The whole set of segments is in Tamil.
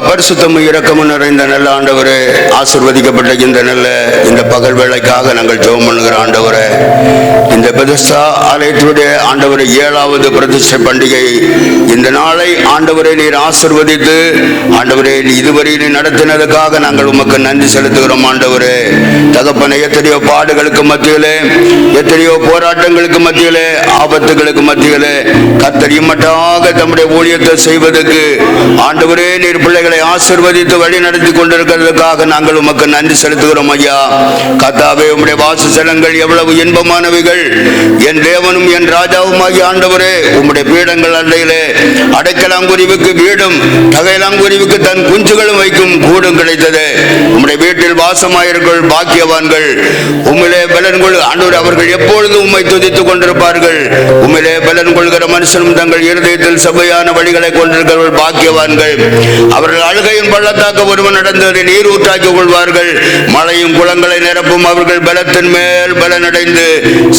பரிசுத்தமும் இரக்கமும் நிறைந்த நல்ல ஆண்டவரே, ஆசீர்வதிக்கப்பட்ட இந்த பகல் வேளைக்காக நாங்கள் ஜெபம் பண்ணுகிற ஆண்டவரே, இந்த பெதஸ்தா ஆலயத்துடைய ஆண்டவரே 7வது பிரதிஷ்டை பண்டிகை இந்த நாளை ஆண்டவரே நீர் ஆசீர்வதித்து ஆண்டவரே இதுவரை நடத்தினதுக்காக நாங்கள் உமக்கு நன்றி செலுத்துகிறோம் ஆண்டவரே. தகப்பனை எத்தனையோ பாடுகளுக்கு மத்தியிலே, எத்தனையோ போராட்டங்களுக்கு மத்தியிலே, ஆபத்துகளுக்கு மத்தியிலே கர்த்தர் இம்மட்டாக தம்முடைய ஊழியத்தை செய்வதற்கு ஆண்டவரே நீர் பிள்ளைகளை ஆசீர்வதித்து வழி நடத்தி கொண்டிருக்கிறதுக்காக நாங்கள் உமக்கு நன்றி செலுத்துகிறோம் ஐயா. கர்த்தாவே, உம்முடைய வாசஸ்தலங்கள் எவ்வளவு இன்பமானவைகள். என் தேவனும் என் ராஜாவுமாகிய ஆண்டவரே, உம்முடைய பீடங்கள் அண்டையிலே அடைக்கலாங்குருவிக்கு வீடும் தகையலாங்குருவிக்கு தன் குஞ்சுகளும் வைக்கும் கூடும் கிடைத்தது. உம்முடைய வீட்டில் வாசமாயிருக்கள் பாக்கியவான்கள். உம்மிலே பலன் கொள் ஆண்டவரே, அவர்கள் எப்பொழுது உம்மை துதித்துக் கொண்டிருப்பார்கள். உம்மிலே பலன் கொள்கிற மனுஷனும் தங்கள் இருதயத்தில் சபையான வழிகளை கொண்டிருக்கிறவர்கள் பாக்கியவான்கள். அவர்கள் அழுகையின் பள்ளத்தாக்க ஒருவன் நடந்ததை நீர் ஊற்றாக்கிக் கொள்வார்கள். மழையும் குளங்களை நிரப்பும் அவர்கள் பலத்தின் மேல் பலனடைந்து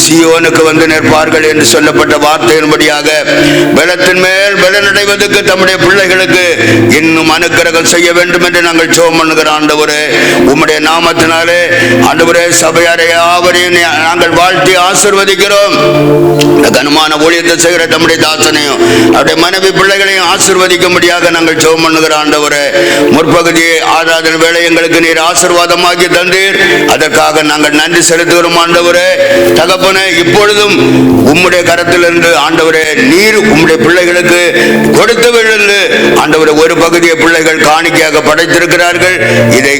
சீயோனுக்கு வந்து நிற்பார்கள் என்று சொல்லப்பட்ட வார்த்தையின்படியாக பலத்தின் மேல் பலனடைவதற்கு தம்முடைய பிள்ளைகளுக்கு இன்னும் அனுக்கிரகம் செய்ய வேண்டும் என்று நாங்கள் ஜெபம் பண்ணுகிற ஆண்டவரே, உம்முடைய நாமத்தினாலே ஆண்டவரே சபையாரை யாவரையும் நாங்கள் வாழ்த்தி ஆசீர்வதிக்கிறோம். கனமான ஊழியத்தை செய்கிற தம்முடைய தாசனையும் அவருடைய மனைவி பிள்ளைகளையும் ஆசீர்வதிக்கும்படியாக நாங்கள் ஜெபம் பண்ணுகிற ஆண்டவரே, முற்பகுதி ஆராதனை வேளை எங்களுக்கு நீர் ஆசீர்வாதமாக்கி தந்தீர். அதற்காக நாங்கள் நன்றி செலுத்துகிறோம் ஆண்டவரே. தகப்பனே, இப்பொழுதும் உம்முடைய கரத்திலிருந்து ஆண்டவரே நீர் உம்முடைய பிள்ளைகளுக்கு கொடுத்து விழுந்து ஆண்டவரே ஒரு பகுதியை பிள்ளைகள் காணிக்கையாக படைத்திருக்கிறார்கள். இதை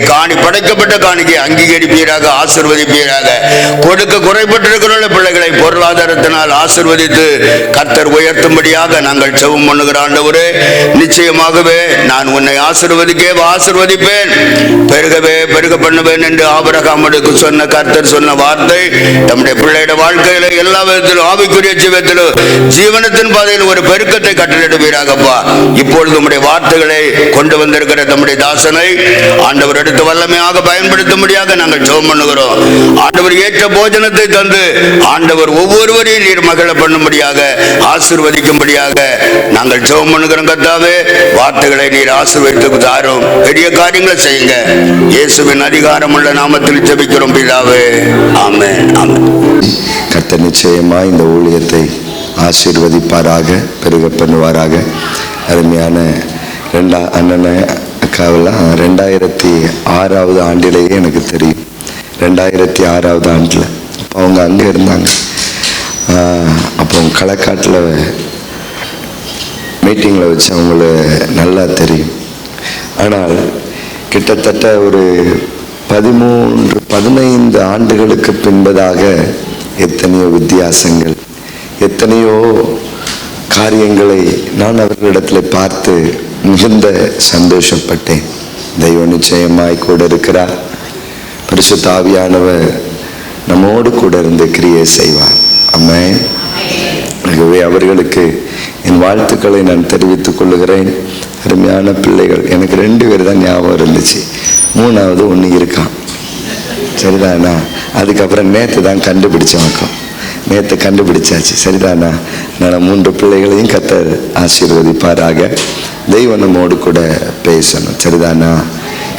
படைக்கப்பட்ட காணிக்கை அங்கீகரிப்பீராக, ஆசீர்வதிப்பீராக. கொடுக்க குறைபட்டிருக்கிற பிள்ளைகளை பொருளாதாரத்தினால் ஆசீர்வதித்து கர்த்தர் உயர்த்தும்படியாக நாங்கள் ஜெபம் பண்ணுகிற ஆண்டவரே, நிச்சயமாகவே நான் உன்னை ஆசீர்வதிப்பேன், பெருகவே பெருக பண்ணுவேன் என்று ஆபிரகாமுக்கு சொன்ன கர்த்தர் சொன்ன வார்த்தை நம்முடைய பிள்ளையோட வாழ்க்கையில எல்லா விதத்திலும் ஆவிக்குரிய ஜீவத்திலும் ஜீவனத்தின் பாதையில் ஒரு பெருக்கத்தை கட்டளிடுவீராகப்பா. இப்பொழுது உம்முடைய வார்த்தைகளை கொண்டு வந்திருக்கிற நம்முடைய தாசனை ஆண்டவர் எடுத்து வல்லமையாக பயன்படுத்தும்படியாக நாங்கள் ஜெபம் பண்ணுகிறோம். ஆண்டவர் ஏற்ற போஜனத்தை தந்து ஆண்டவர் ஒவ்வொருவரையும் நீர் மகிழ பண்ணும்படியாக ஆசீர்வதிக்கும்படியாக நாங்கள் ஜெபம் பண்ணுகிறோம். கர்த்தாவே, வார்த்தைகளை நீர் ஆசீர்வதித்து தாரும், பெரிய காரியங்களை செய்யுங்க. இயேசுவின் அதிகாரமுள்ள நாமத்தில் ஜெபிக்கிறோம் பிதாவே, ஆமென். கர்த்தர் நிச்சயமா இந்த ஊழியத்தை ஆசீர்வதிப்பாராக, பெருக பண்ணுவாராக. அருமையான அண்ணனை அக்காவெல்லாம் 2006வது ஆண்டிலேயே எனக்கு தெரியும். 2006வது ஆண்டில் அப்போ அவங்க அங்கே இருந்தாங்க. அப்போ களக்காட்டில் மீட்டிங்கில் வச்சு அவங்கள நல்லா தெரியும். ஆனால் கிட்டத்தட்ட ஒரு 13-15 ஆண்டுகளுக்கு பின்பதாக எத்தனையோ வித்தியாசங்கள், எத்தனையோ காரியங்களை நான் அவர்களிடத்தில் பார்த்து மிகுந்த சந்தோஷப்பட்டேன். தெய்வம் நிச்சயமாய் கூட இருக்கிறார். பரிசுத்த ஆவியானவர் நம்மோடு கூட இருந்து கிரியை செய்வார். ஆமென். ஆகவே அவர்களுக்கு என் வாழ்த்துக்களை நான் தெரிவித்துக் கொள்ளுகிறேன். அருமையான பிள்ளைகள். எனக்கு 2 பேர் தான் ஞாபகம் இருந்துச்சு, 3வது ஒன்று இருக்கான். சரிதானா? அதுக்கப்புறம் நேற்று தான் கண்டுபிடிச்சவக்கம், நேற்று கண்டுபிடிச்சாச்சு. சரிதானா? நான் 3 பிள்ளைகளையும் கர்த்தர் ஆசீர்வதிப்பாராக. தெய்வம் நம்மோடு கூட பேசணும். சரிதானா?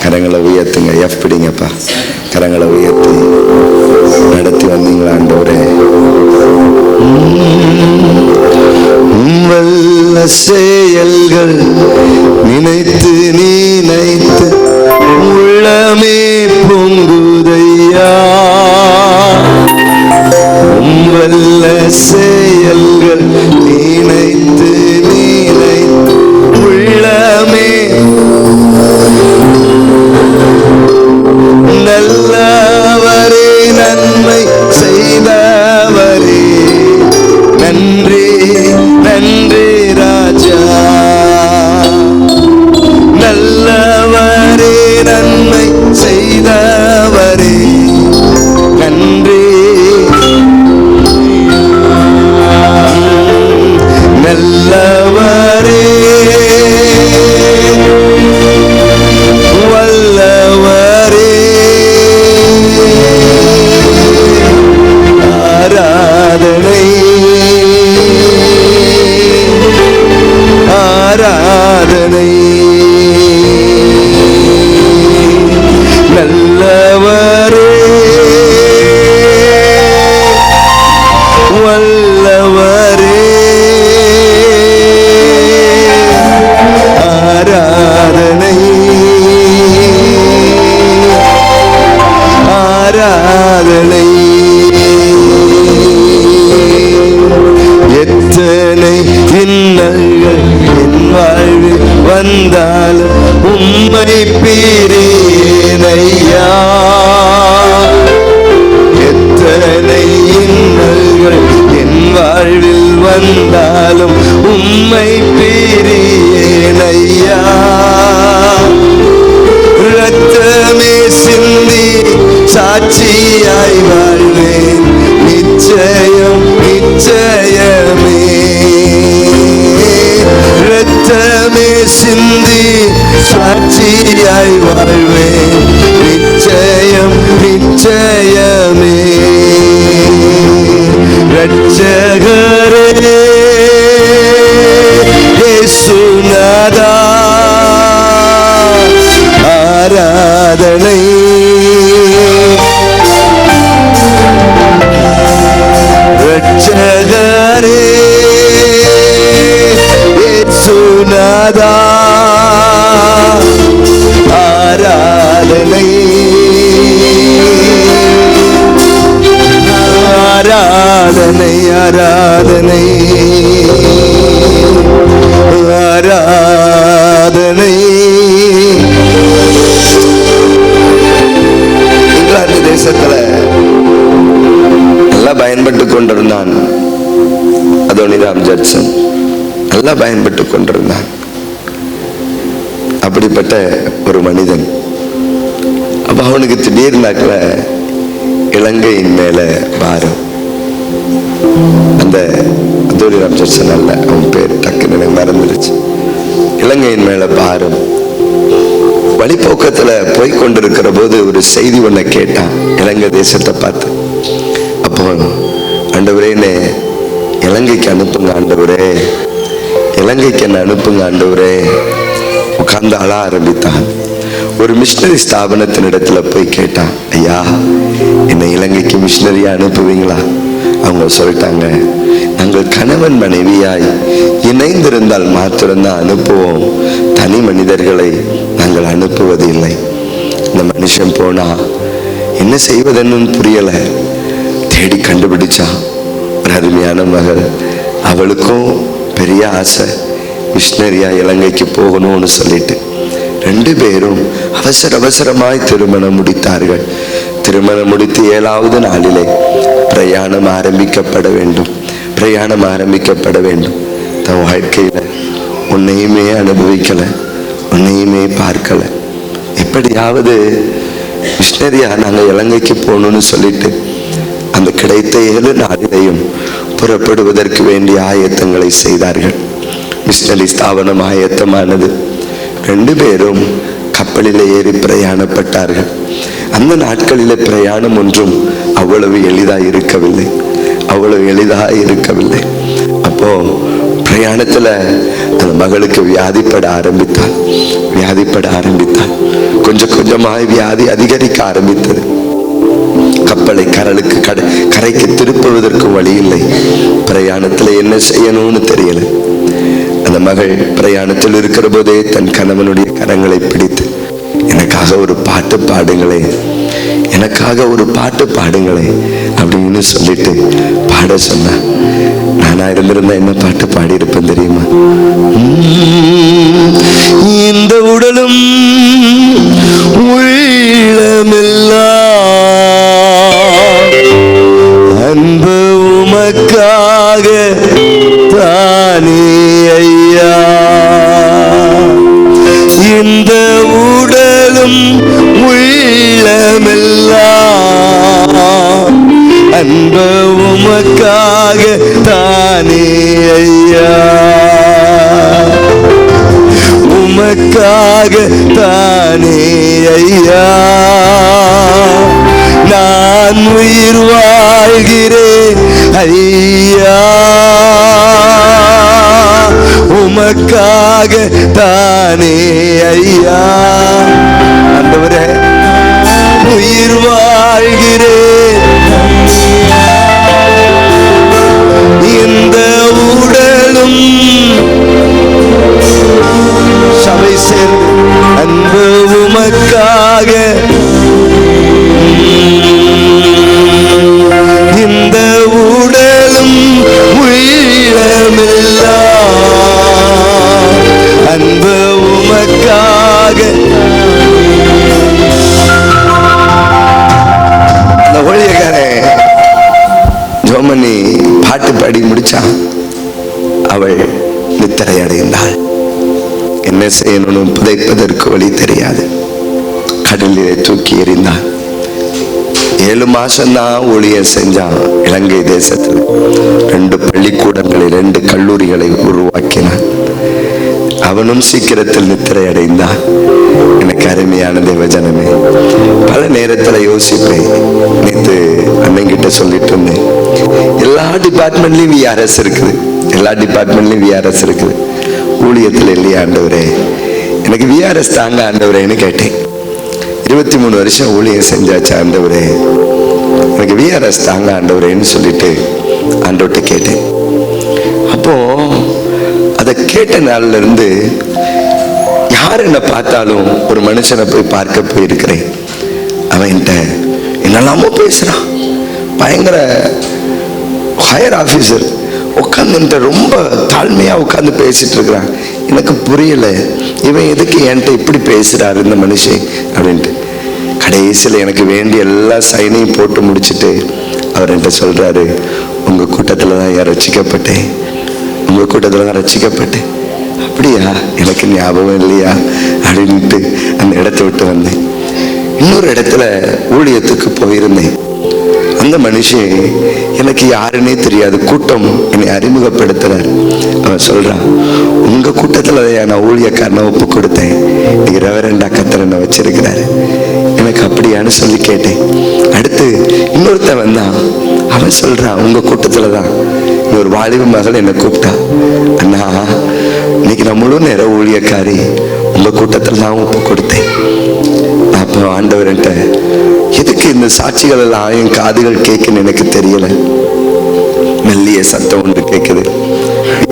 கரங்களை உயர்த்துங்க. பிடிங்கப்பா, கரங்களை உயர்த்தி நடத்தி வந்தீங்களா ஆண்டவரே? வல்ல செயல்கள் நினைத்து உள்ளமே பொங்குதையா. வல்ல செயல்கள் நினைத்து உள்ளமே நல்லவரே, நன்மை செய்தவரே, நன்றி நன்றி ராஜா. நல்லவர் ஆராதனை. எத்தனை இன்னல்கள் என் வாழ்வில் வந்தாலும் உம்மை பிரியேனையா. எத்தனை இன்னல்கள் என் வாழ்வில் வந்தாலும் உம்மை பிரியேனையா. ரத்தமே சிந்தி சாட்சியாய் வாழ்வேன் நிச்சயம் நிச்சயமே. ரத்தமே சிந்தி சாட்சியாய் வாழ்வேன் நிச்சயம் நிச்சயமே. ரட்சகரே இயேசுநாதா ஆராதனை. ரட்சகரே இயேசுநாதா ஆராதனை. ஆராதனை ஆராதனை ஆராதனை. இங்கிலாந்து தேசத்துல நல்லா பயன்பட்டு கொண்டிருந்தான் அதோனிராம் ஜட்சன். நல்லா பயன்பட்டு கொண்டிருந்தான். அப்படிப்பட்ட ஒரு மனிதன். அப்ப அவனுக்கு திடீர்னாக்கல இலங்கையின் மேல பாரம். அந்த அதோனிராம் ஜட்சன் அல்ல, அவன் பேர் டக்குன்னு எனக்கு மறந்துருச்சு. இலங்கையின் மேல பாரம். வழிபோக்கத்துல போய் கொண்டிருக்கிற போது ஒரு செய்தி ஒன்ன கேட்டான் இலங்கை தேசத்தை பார்த்து. அப்போ ஆண்டவரே என்னை இலங்கைக்கு அனுப்புங்க ஆண்டவரே, இலங்கைக்கு என்ன அனுப்புங்க ஆண்டவரே. உட்கார்ந்து அழ ஆரம்பித்தான். ஒரு மிஷினரி ஸ்தாபனத்தின் இடத்துல போய் கேட்டான், ஐயா என்னை இலங்கைக்கு மிஷினரியா அனுப்புவீங்களா? அவங்க சொல்லிட்டாங்க, நாங்கள் கணவன் மனைவியாய் இணைந்திருந்தால் மாத்திரம்தான் அனுப்புவோம், தனி மனிதர்களை நாங்கள் அனுப்புவது இல்லை. இந்த மனுஷன் போனா என்ன செய்வதுன்னு புரியல. தேடி கண்டுபிடிச்சா ஒரு அருமையான மகள். அவளுக்கும் பெரிய ஆசை மிஷினரியா இலங்கைக்கு போகணும்னு சொல்லிட்டு 2 பேரும் அவசரமாய் திருமணம் முடித்தார்கள். திருமணம் முடித்து 7வது நாளிலே பிரயாணம் ஆரம்பிக்கப்பட வேண்டும். பிரயாணம் ஆரம்பிக்கப்பட வேண்டும். தன் வாழ்க்கையில உன்னையுமே அனுபவிக்கல, உன்னையுமே பார்க்கல. எப்படியாவது மிஷினரியா நாங்க இலங்கைக்கு போகணும்னு சொல்லிட்டு அந்த கிடைத்த 7 நாளிலையும் புறப்படுவதற்கு வேண்டிய ஆயத்தங்களை செய்தார்கள். மிஷினரி ஸ்தாபனம் ஆயத்தமானது. 2 பேரும் கப்பலில் ஏறி பிரயாணப்பட்டார்கள். அந்த நாட்களிலே பிரயாணம் ஒன்றும் அவ்வளவு எளிதாக இருக்கவில்லை, அவ்வளவு எளிதாக இருக்கவில்லை. அப்போ பிரயாணத்துல அந்த மகளுக்கு வியாதிப்பட ஆரம்பித்தாள். கொஞ்சம் கொஞ்சமாய் வியாதி அதிகரிக்க ஆரம்பித்தது. கப்பலை கரைக்கு திருப்புவதற்கு வழி இல்லை. பிரயாணத்துல என்ன செய்யணும்னு தெரியல. அந்த மகள் பிரயாணத்தில் இருக்கிற போதே தன் கணவனுடைய கரங்களை பிடித்து, எனக்காக ஒரு பாட்டு பாடுங்களே, எனக்காக ஒரு பாட்டு பாடுங்களே அப்படின்னு சொல்லிட்டு பாட சொன்ன. நானா இருந்திருந்தா என்ன பாட்டு பாடி இருப்பேன் தெரியுமா? இந்த உடலும் உள்ளமெல்லாம் அன்பு உமக்காக தானே ஐயா. இந்த உடலும் உள்ளமெல்லாம் அன்பு உமக்காக தானே ஐயா. உமக்காக தானே ஐயா. நான் உயிர் வாழ்கிறேன் ஐயா. உமக்காக தானே ஐயா. ஆண்டவரே உயிர் வாழ்கிறேன். இந்த உடலும் சபை சேர்ந்து அன்பு உமக்காக என்ன செய்யணும், புதைப்பதற்கு வழி தெரியாது. கடலிலே தூக்கி எறிந்தான். 7 மாசம்தான் ஊழியம் செஞ்சான். இலங்கை தேசத்தில் 2 பள்ளிக்கூடங்களை 2 கல்லூரிகளை உருவாக்கினான். அவனும் சீக்கிரத்தில் நித்திரை அடைந்தான். எனக்கு அருமையான தேவஜனமே, பல நேரத்தில் யோசிப்பேன். நேற்று அண்ணங்கிட்ட சொல்லிட்டு இருந்தேன், எல்லா டிபார்ட்மெண்ட்லயும் விஆர்எஸ் இருக்குது, எல்லா டிபார்ட்மெண்ட்லயும் விஆர்எஸ் இருக்குது, ஊழியத்தில் இல்லையா ஆண்டவரே, எனக்கு விஆர்எஸ் தாங்க ஆண்டவரேன்னு கேட்டேன். 23 வருஷம் ஊழியம் செஞ்சாச்சு ஆண்டவரே, எனக்கு விஆர்எஸ் தாங்க ஆண்டவரேன்னு சொல்லிட்டு ஆண்டவர்கிட்ட கேட்டேன். அப்போ அதை கேட்ட நாள்ல இருந்து யார் என்ன பார்த்தாலும், ஒரு மனுஷனை போய் பார்க்க போயிருக்கிறேன், அவன் என்னெல்லாமோ பேசுறான், பயங்கர ஹையர் ஆபீசர் உட்காந்து ரொம்ப தாழ்மையா உட்காந்து பேசிட்டு இருக்கிறான். எனக்கு புரியல, இவன் எதுக்கு என்கிட்ட இப்படி பேசுறாரு இந்த மனுஷன் அப்படின்ட்டு. கடைசியில் எனக்கு வேண்டிய எல்லா சைனையும் போட்டு முடிச்சுட்டு அவர் என்கிட்ட சொல்றாரு, உங்க கூட்டத்துல தான் ரட்சிக்கப்பட்டேன், உங்க கூட்டத்துல தான் ரட்சிக்கப்பட்டேன். அப்படியா, எனக்கு ஞாபகம் இல்லையா அப்படின்ட்டு அந்த இடத்த விட்டு வந்தேன். இன்னொரு இடத்துல ஊழியத்துக்கு போயிருந்தேன். அந்த மனுஷன் எனக்கு யாருன்னே தெரியாது, கூட்டம் என்னை அறிமுகப்படுத்துறார். அவன் சொல்றான், உங்க கூட்டத்துல நான் ஊழியக்காரனை ஒப்பு கொடுத்தேன், இன்னைக்கு ரெவரண்டா கர்த்தர் என்ன வச்சிருக்கிறாரு. எனக்கு அப்படியான்னு சொல்லி கேட்டேன். அடுத்து இன்னொருத்தன் வந்தான். அவன் சொல்றான், உங்க கூட்டத்துலதான் ஒரு வாலிப மகள் என்னை கூப்பிட்டா, அண்ணா இன்னைக்கு நான் முழு நேர ஊழியக்காரி, உங்க கூட்டத்துல தான் ஒப்பு கொடுத்தேன். அப்போ ஆண்டவர்கிட்ட, எதுக்கு இந்த சாட்சிகள் எல்லாம் என் காதுகள் கேட்குன்னு எனக்கு தெரியல. மெல்லிய சத்தம் ஒன்று கேட்குது,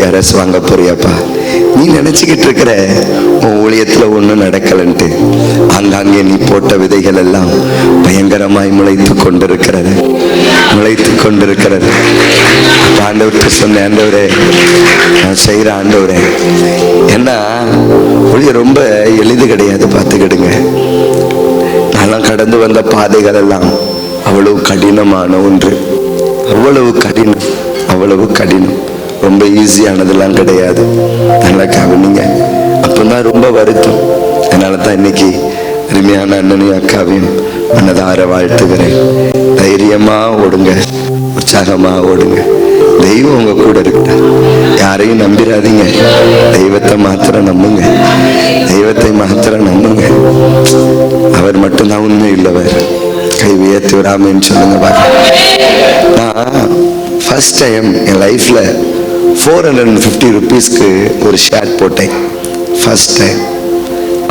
அரசு வாங்க போறியாப்பா, நீ நினைச்சுக்கிட்டு இருக்கிற உன் ஊழியத்துல ஒண்ணும் நடக்கலன்ட்டு. ஆங்காங்கே நீ போட்ட விதைகள் எல்லாம் பயங்கரமாய் முளைத்து கொண்டிருக்கிறது, முளைத்து கொண்டிருக்கிறது. ஆண்டவர்கிட்ட சொன்ன, ஆண்டவரே நான் செய்யற ஆண்டவரே, ஏன்னா ஊழியம் ரொம்ப எளிது கிடையாது, பார்த்துக்கிடுங்க. நான் கடந்து வந்த பாதைகள் எல்லாம் அவ்வளவு கடினமான ஒன்று, அவ்வளவு கடினம், அவ்வளவு கடினம். ரொம்ப ஈஸியானதெல்லாம் கிடையாது. நல்லா கவனிங்க. அப்பதான் ரொம்ப வருத்தம். அதனால தான் இன்னைக்கு அருமையான அண்ணனையும் அக்காவையும் மனதார வாழ்த்துகிறேன். தைரியமா ஓடுங்க, உற்சாகமா ஓடுங்க. தெய்வம் உங்க கூட இருக்கிறார். யாரையும் நம்பிடாதீங்க, தெய்வத்தை மாத்திரம் நம்புங்க, தெய்வத்தை மாத்திரம் நம்புங்க. அவர் மட்டும்தான் உண்மை உள்ளவர். கை உயர்த்தி விடாமன்னு சொல்லுங்க பாருங்க. நான் ஃபர்ஸ்ட் டைம் என் லைஃப்ல 450 rupeesக்கு ஒரு ஷர்ட் போட்டேன், ஃபர்ஸ்ட் டைம்.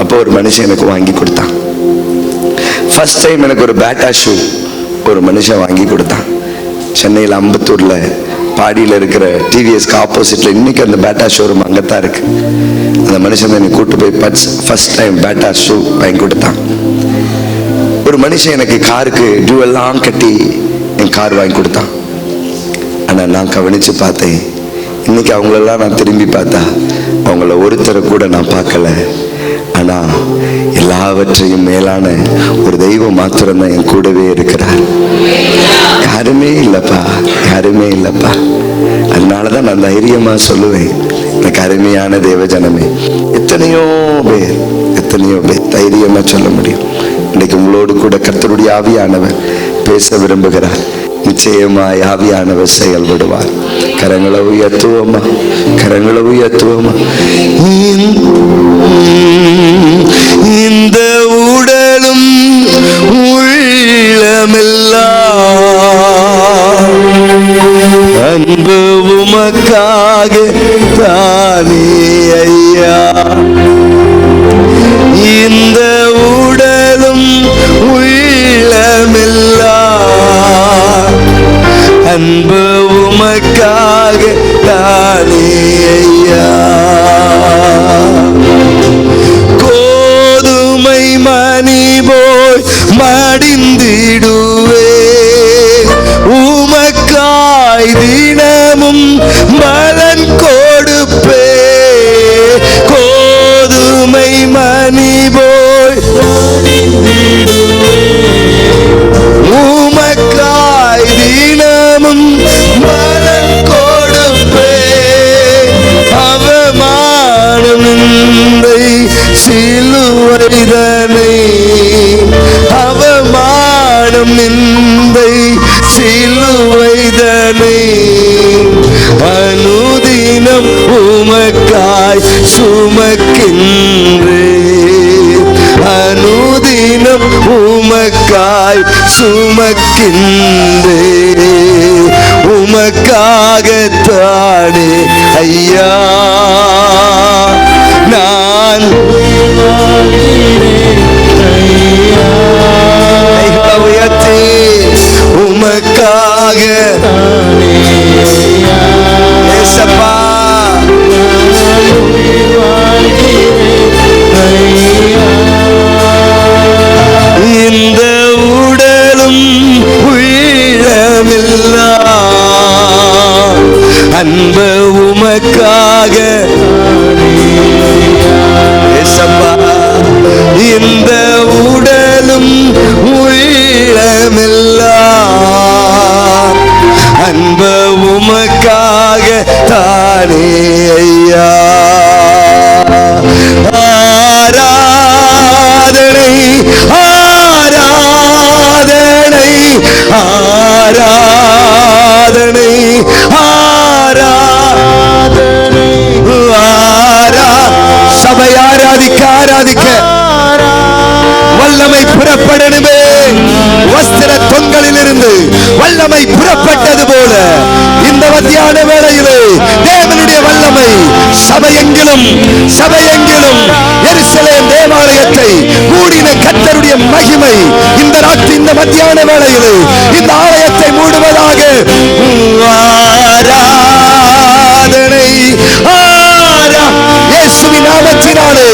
அப்போ ஒரு மனுஷன் எனக்கு வாங்கி கொடுத்தான். ஃபர்ஸ்ட் டைம் எனக்கு ஒரு பேட்டா ஷூ ஒரு மனுஷன் வாங்கி கொடுத்தான். சென்னையில் அம்பத்தூர்ல பாடியில் இருக்கிற டிவிஎஸ்க்கு ஆப்போசிட்ல இன்னைக்கு அந்த பேட்டா ஷோரூம் அங்கத்தான் இருக்கு. அந்த மனுஷன் என்னை கூட்டு போய் ஃபர்ஸ்ட் டைம் பேட்டா ஷூ வாங்கி கொடுத்தான். ஒரு மனுஷன் எனக்கு காருக்கு டியூவெல்லாம் கட்டி என் கார் வாங்கி கொடுத்தான். ஆனா நான் கவனிச்சு பார்த்தேன், இன்னைக்கு அவங்களெல்லாம் நான் திரும்பி பார்த்தா அவங்கள ஒருத்தரை கூட நான் பார்க்கல. ஆனா எல்லாவற்றையும் மேலான ஒரு தெய்வம் மாத்திரம் தான் என் கூடவே இருக்கிறார். யாருமே இல்லப்பா, யாருமே இல்லப்பா. அதனாலதான் நான் தைரியமா சொல்லுவேன், எனக்கு அருமையான தேவஜனமே, எத்தனையோ பேர் தைரியமா சொல்ல முடியும். இன்னைக்கு உங்களோடு கூட கர்த்தருடைய ஆவியானவர் பேச விரும்புகிறார். நிச்சயமாய் ஆவியானவர் செயல்படுவார். கரங்களை உயர்த்துவோமா, கரங்களை உயர்த்துவோமா. இந்த உடலும் உள்ளமெல்லாம் அன்பு உமக்காக தானே ஐயா. இந்த உடலும் உள்ளமெல்லாம் அன்பு உமக்காக தானே ஐயா. கோதுமை மணி போய் மடிந்திடுவே, உமக்காய் தினமும் பலன் கொடுப்பே. கோதுமை மணி போய் உமக்காய் தினமும் பலன் கொடுப்பே. அவர் சுமக்கின்றே உமக்காகத்தானே ஐயா நான் உயர்த்தி உமக்காக ஏசப்பா இந்த உடலும் உள்ளமில்லா அன்பு உமக்காக ஏசப்பா இந்த உடலும் உள்ளமில்லா அன்பு உமக்காக தானே ஐயா ஆராதனை ஆராதனை ஆராதனை ஆராதனை சபை ஆராதிக்க ஆராதிக்க வல்லமை புறப்படணுமே. வஸ்திர தொங்கலில் இருந்து வல்லமை புறப்பட்டது போல இந்த மத்தியான வேளையிலே தேவனுடைய வல்லமை சபையெங்கிலும் எருசலேம் தேவாலயத்தை மூடின கர்த்தருடைய மகிமை இந்த ராத்திரி இந்த மத்தியான வேளையிலே இந்த ஆலயத்தை மூடுவதாக. ஆராதனை இயேசுவின் நாமத்தினாலே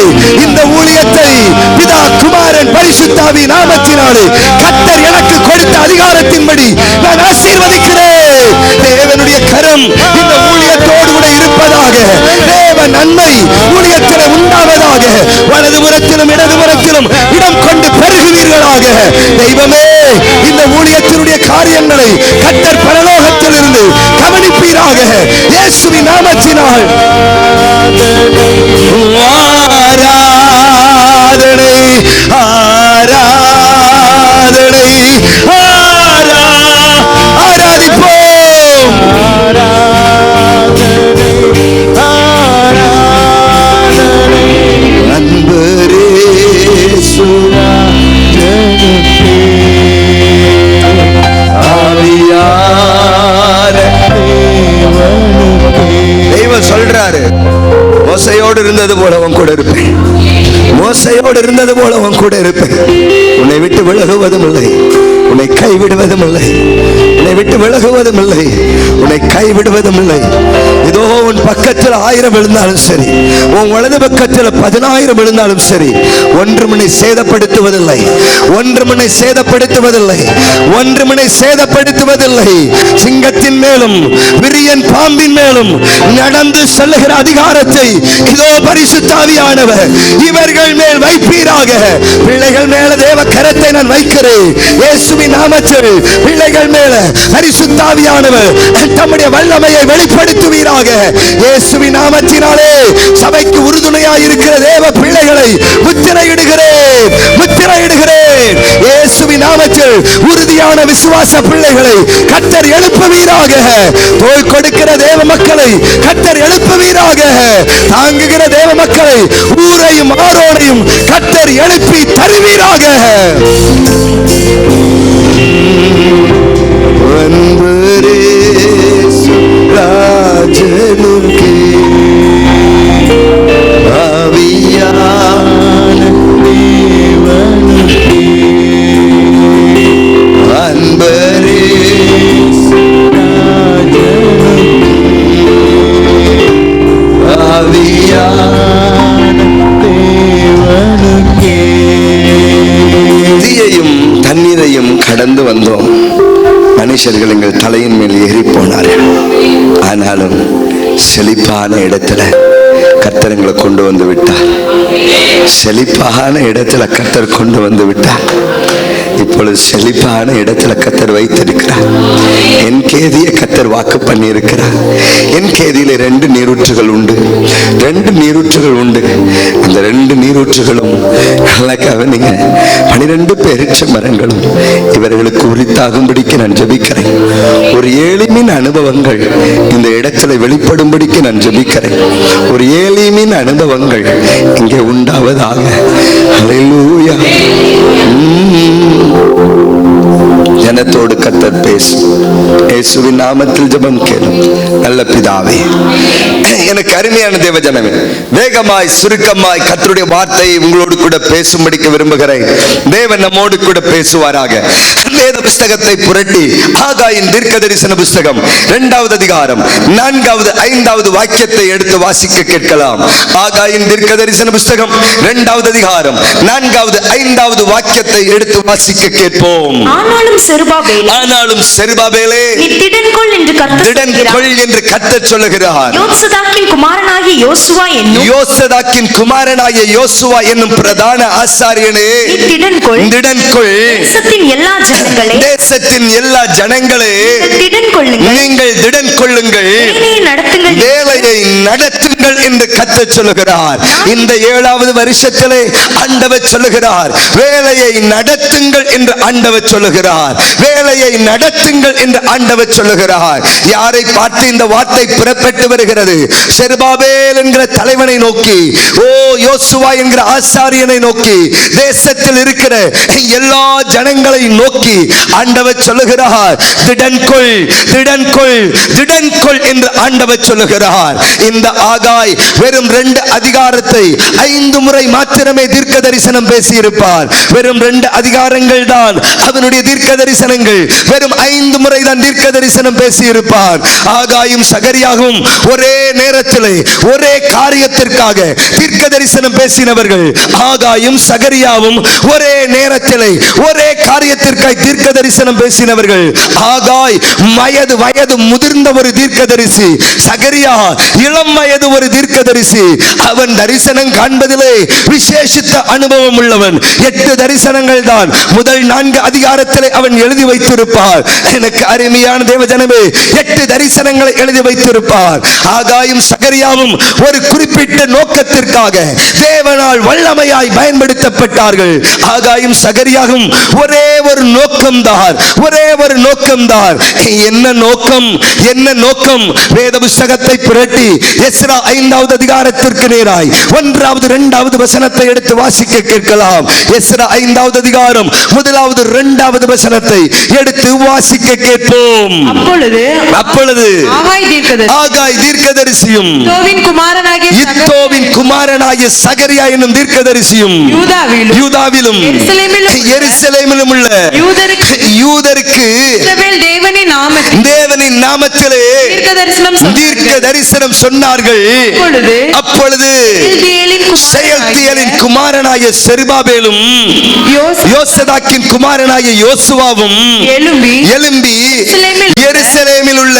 இந்த ஊழியத்தை பிதா குமாரன் பரிசுத்தாவி நாமத்தினாலே கர்த்தர் எனக்கு கொடுத்த அதிகாரத்தின்படி நான் ஆசீர்வதிக்கிறேன். தேவனுடைய கரம் இந்த ஊழியத்தோடு கூட இருப்பதாக. தேவ நன்மை ஊழியத்தில் உண்டாவதாக. வலதுபுறத்திலும் இடதுபுறத்திலும் இடம் கொண்டு பெருகுவீர்களாக. தெய்வமே இந்த ஊழியத்தினுடைய காரியங்களை கர்த்தர் பரலோகத்திலிருந்து கவனிப்பீராக. இயேசுவின் நாமத்தினால் ஆராதனை ஆராதனை ஆராதிப்போம். அன்பரே தெய்வம் சொல்றாரு, மோசையோடு இருந்தது போல உன் கூட இருப்பேன். மோசையோடு இருந்தது போல உன் கூட இருப்பேன். உன்னை விட்டு விலகுவதும் இல்லை, உன்னை கைவிடுவதும் இல்லை. உன்னை விட்டு விலகுவதும் இல்லை, உன்னை கைவிடுவதும் இல்லை. இதோ உன் பக்கத்தில் 1000 விழுந்தாலும் சரி, உன் வலது பக்கத்தில் 10,000 விழுந்தாலும் சரி, ஒன்றும் உன்னை சேதப்படுத்துவதில்லை. ஒன்றும் உன்னை சேதப்படுத்துவதில்லை. ஒன்றும் உன்னை சேதப்படுத்துவதில்லை. சிங்கத்தின் மேலும் விரியன் பாம்பின் மேலும் நடந்து செல்லுகிற அதிகாரத்தை இதோ பரிசுத்த ஆவியானவர் இவர்கள் மேல் வைப்பீராக. பிள்ளைகள் மேல தேவ கரத்தை நான் வைக்கிறேன். இயேசுவின் நாமத்தில் பிள்ளைகள் மேல பரிசுத்த ஆவியானவர் தம்முடைய வல்லமையை வெளிப்படுத்துவீராக. இயேசுவின் நாமத்தினாலே சபைக்கு உறுதுணையாய் இருக்கிற தேவ பிள்ளைகளை முத்திரையிடுகிறேன். இயேசுவின் நாமத்தில் உறுதியான விசுவாச பிள்ளைகளை கர்த்தர் எழுப்புவீராக. தோள் கொடுக்கிற தேவ மக்களை கர்த்தர் எழுப்புவீராக. தாங்குகிற தேவ மக்களை ஊரையும் ஆரோனையும் கர்த்தர் எழுப்பி தருவீராக. அன்பரே ராஜனுக்கே ஆவியான தேவனுக்கே அன்பரே தீயையும் தண்ணீரையும் கடந்து வந்தோம். மனுஷர்கள் எங்கள் தலையின் மேல் ஏறி போனார்கள். ஆனாலும் செழிப்பான இடத்துல கர்த்தர் எங்களை கொண்டு வந்து விட்டார். செழிப்பான இடத்துல கர்த்தர் கொண்டு வந்து விட்டார். இப்பொழுது செழிப்பான இடத்துல கர்த்தர் வைத்திருக்கிறார். என் கேதியை கர்த்தர் வாக்கு பண்ணி இருக்கிறார். என் கேதியில 2 நீரூற்றுகள் உண்டு. 2 நீரூற்றுகள் உண்டு. அந்த 2 நீரூற்றுகளும் நல்லா கவனிங்க. 12 பேரிச்ச மரங்களும் இவர்களுக்கு உரித்தாகும்படிக்கு நான் ஜெபிக்கிறேன். ஒரு ஏளிமின் அனுபவங்கள் இந்த இடத்துல வெளிப்படும்படிக்கு நான் ஜெபிக்கிறேன். ஒரு ஏளிமின் அனுபவங்கள் இங்கே உண்டாவதாக. ஹல்லேலூயா. ஜனத்தோடு கர்த்தர் பேசும். இயேசுவின் நாமத்தில் ஜெபம் கேளும் நல்ல பிதாவே. எனக்கு அருமையான தேவ ஜனமே, வேகமாய் சுருக்கமாய் கர்த்தருடைய வார்த்தையை உங்களோடு கூட பேசும்படிக்கு விரும்புகிறேன். தேவன் நம்மோடு கூட பேசுவாராக. வேத புஸ்தகத்தை புரட்டி ஆகாயின் தீர்க்கதரிசன புஸ்தகம் 2வது அதிகாரம் 4வது 5வது வாக்கியத்தை எடுத்து வாசிக்க கேட்கலாம். ஆகாயின் தீர்க்கதரிசன புஸ்தகம் 2வது அதிகாரம் 4வது 5வது வாக்கியத்தை எடுத்து வாசிக்க கேட்போம். ஆனாலும் செருபாபேலே நீ திடன்கொள் என்று கர்த்தர் சொல்லுகிறார். யோசதாக்கின் குமாரனாகிய யோசுவா என்னும் பிரதான ஆசாரியனே, திடன்கொள். தேசத்தின் எல்லா ஜனங்களே நீங்கள் திடன் கொள்ளுங்கள், வேலையை நடத்துங்கள் என்று கர்த்தர் சொல்லுகிறார். இந்த 7வது வருஷத்திலே ஆண்டவர் சொல்லுகிறார், வேலையை நடத்துங்கள் என்று ஆண்டவர் சொல்லுகிறார். வேலையை நடத்துங்கள் என்று ஆண்டவர் சொல்லுகிறார். யாரை பார்த்து இந்த வார்த்தை புறப்பட்டு வருகிறது? செருபாபேல் என்கிற தலைவனை நோக்கி, ஓ யோசுவா என்கிற ஆசாரியனை நோக்கி, தேசத்தில் இருக்கிற எல்லா ஜனங்களை நோக்கி ஆண்டவர் சொல்லுகிறார், திடன்கொள் திடன்கொள் திடன்கொள் என்று ஆண்டவர் சொல்லுகிறார். இந்த ஆகாய் வெறும் 2 அதிகாரத்தை 5 முறை மாத்திரமே தீர்க்க தரிசனம் பேசியிருப்பார். வெறும் 2 அதிகாரங்கள் தான் அவனுடைய தீர்க்க தரிசனங்கள். வெறும் 5 முறை தான் தீர்க்க தரிசனம் பேசியிருப்பார். ஆகாயும் சகரியாவும் ஒரே நேரத்திலே ஒரே காரியத்திற்காக தீர்க்க தரிசனம் பேசினவர்கள். ஆகாயும் சகரியாவும் ஒரே நேரத்திலே ஒரே காரியத்திற்காக தீர்க்க தரிசனம் பேசினவர்கள். ஆகாய் வயது முதிர்ந்த ஒரு தீர்க்கதரிசி, சகரியா இளம் வயது ஒரு தீர்க்கதரிசி. அவன் தரிசனம் காண்பதிலே விசேஷித்த அனுபவம் உள்ளவன். 8 தரிசனங்கள் தான் முதல் 4 அதிகாரத்திலே அவன் எழுதி வைத்திருப்பார். எனக்கு அருமையான தேவஜனமே, 8 தரிசனங்களை எழுதி வைத்திருப்பார். ஆகாயும் சகரியாவும் ஒரு குறிப்பிட்ட நோக்கத்திற்காக தேவனால் வல்லமையாய் பயன்படுத்தப்பட்டார்கள். ஆகாயும் சகரியாவும் ஒரே ஒரு நோக்கம்தான், ஒரே ஒரு நோக்கம்தான். என்ன நோக்கம்? என்ன நோக்கம்? வேத புஸ்தகத்தை புரட்டி எஸ்ரா 5வது அதிகாரத்திற்கு நேராய் 1வது 2வது வசனத்தை எடுத்து வாசிக்க கேட்கலாம். எஸ்ரா 5வது அதிகாரம் 1வது 2வது வசனத்தை எடுத்து வாசிக்க கேட்போம். அப்பொழுது ஆகாய் தீர்க்கதரிசியும் இத்தோவின் குமாரனாகிய சகரியா என்னும் தீர்க்கதரிசியும் யூதாவிலும் எருசலேமிலும் உள்ள யூதருக்கு தேவனின் நாமத்திலே தீர்க்க தரிசனம் சொன்னார்கள். அப்பொழுது செயல்தியலின் குமாரனாகிய செருபாபேலும் யோசதாக்கின் குமாரனாகிய யோசுவாவும் எழும்பி எருசலேமில் உள்ள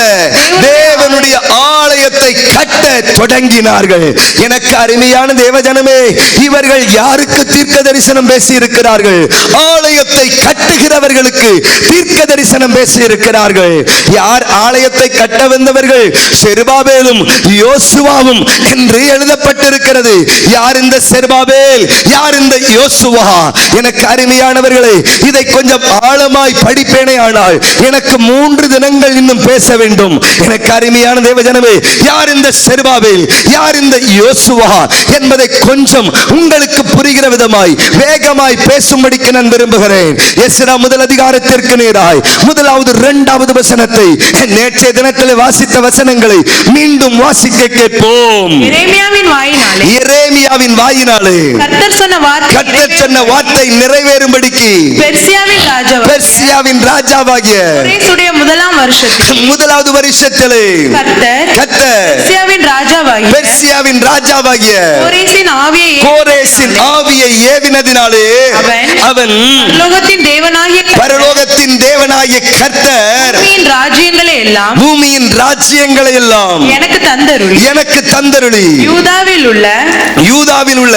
தேவனுடைய ஆலயத்தை கட்ட தொடங்கினார்கள். எனக்கு அருமையான தேவஜனமே, இவர்கள் யாருக்கு தீர்க்க தரிசனம் பேசி இருக்கிறார்கள்? ஆலயத்தை கட்டுகிறவர்களுக்கு தீர்க்க தரிசனம் பேசி இருக்கிறார்கள். யார் ஆலயத்தை கட்ட வந்தவர்கள்? செருபாபேலும் யோசுவாவும் என்று எழுதப்பட்டிருக்கிறது. யார் இந்த செருபாபேல்? யார் இந்த யோசுவா? எனக்கு அருமையானவர்களே, இதை கொஞ்சம் ஆழமாய் படிப்பேனே ஆனால் எனக்கு 3 தினங்கள் இன்னும் பேச வேண்டும். எனக்கு அருமையான தேவஜனமே, யார் இந்த செருபாபேல், யார் இந்த யோசுவா என்பதை கொஞ்சம் உங்களுக்கு புரிகிற விதமாய் வேகமாய் பேசும்படிக்கு நான் விரும்புகிறேன். எஸ்ரா 1 அதிகாரத்திற்கு நேராய் 1வது 2வது வசனத்தை நேற்றைய தினத்தில் வாசித்த வசனங்களை மீண்டும் வாசிக்க கேட்போம். எரேமியாவின் வாயினாலே கர்த்தர் சொன்ன வார்த்தை நிறைவேறும்படிக்கு பெர்சியாவின் ராஜாவாகிய முதலாவது வருஷத்திலே பெர்சியாவின் ராஜாவாகிய கோரேசின் ஆவியை ஏவினதினாலே அவன் பரலோகத்தின் தேவனாகிய கர்த்தர் பூமியின் ராஜ்யங்களை எல்லாம் எனக்கு தந்தருளி யூதாவில் உள்ள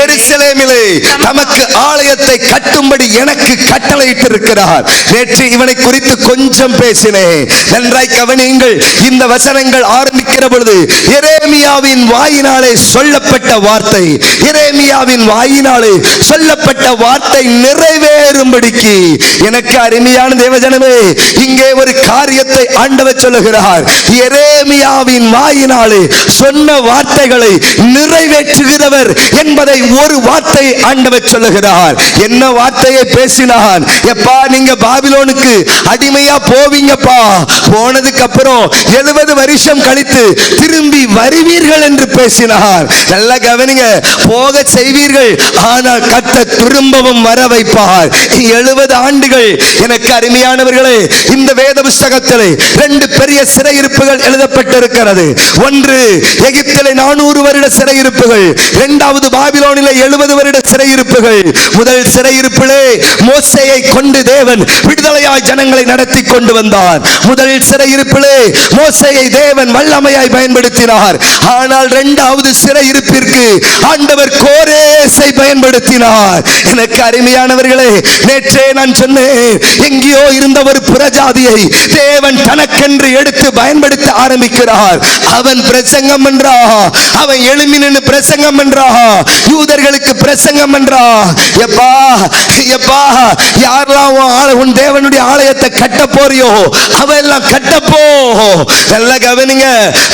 எருசலேமிலே தமக்கு ஆலயத்தை கட்டும்படி எனக்கு கட்டளையிட்டிருக்கிறார். நேற்று இவனை குறித்து கொஞ்சம் பேசினேன். நன்றாய் கவனியுங்கள். இந்த வசனங்கள் ஆரம்பிக்கிற பொழுது எரேமியாவின் வாயினாலே சொல்லப்பட்ட வார்த்தை, எரேமியாவின் வாயினாலே சொல்லப்பட்ட வார்த்தை நிறைவேறும்படிக்கு எனக்கு அருமையான தேவஜனமே, இங்கே இங்கே ஒரு காரியத்தை ஆண்டவர் சொல்லுகிறார். எரேமியாவின் வாயினாலே சொன்ன வார்த்தைகளை நிறைவேற்றுகிறவர் என்பதை ஒரு வார்த்தை ஆண்டவர் சொல்லுகிறார். என்ன வார்த்தையை பேசினான்? எப்பா நீங்க பாபிலோனுக்கு அடிமையா போவீங்கப்பா, போனதுக்கு அப்புறம் 70 வருஷம் கழித்து திரும்பி வருவீர்கள் என்று பேசினார். நல்ல கவனிங்க, போக செய்வீர்கள், ஆனால் கர்த்தர் திரும்பவும் வர வைப்பார். 70 ஆண்டுகள். எனக்கு அருமையானவர்களே, இந்த வேத புஸ்தகத்திலே 2 பெரிய சிறையிருப்புகள் எழுதப்பட்டிருக்கிறது. ஒன்று எகிப்திலே 400 வருட சிறையிருப்புகள், இரண்டாவது பாபிலோனிலே 70 வருட சிறையிருப்புகள். முதல் சிறையிருப்பிலே மோசேயை கொண்டு தேவன் விடுதலையாய் ஜனங்களை நடத்தி கொண்டு வந்தார். முதல் சிறையிருப்பிலே மோசேயை தேவன் வல்லமையாய் பயன்படுத்தினார். ஆனால் இரண்டாவது சிறையிருப்பிற்கு ஆண்டவர் கோரேசை பயன்படுத்தினார். எனக்கு அருமையானவர்களே, நேற்றே நான் சொன்னேன், எங்கேயோ இருந்த ஒரு புறஜாதியை தேவன் தனக்கென்று எடுத்து பயன்படுத்த ஆரம்பிக்கிறார். அவன் பிரசங்கம் என்றா, அவன் எழும்பி நின்று பிரசங்கம் என்றா, யூதர்களுக்கு பிரசங்கம் என்றா. எப்பா எப்பா, யாரெல்லாம் உன் தேவனுடைய ஆலயத்தை கட்ட போறியோ அவெல்லாம் கட்டப்போ. நல்ல கவனிங்க,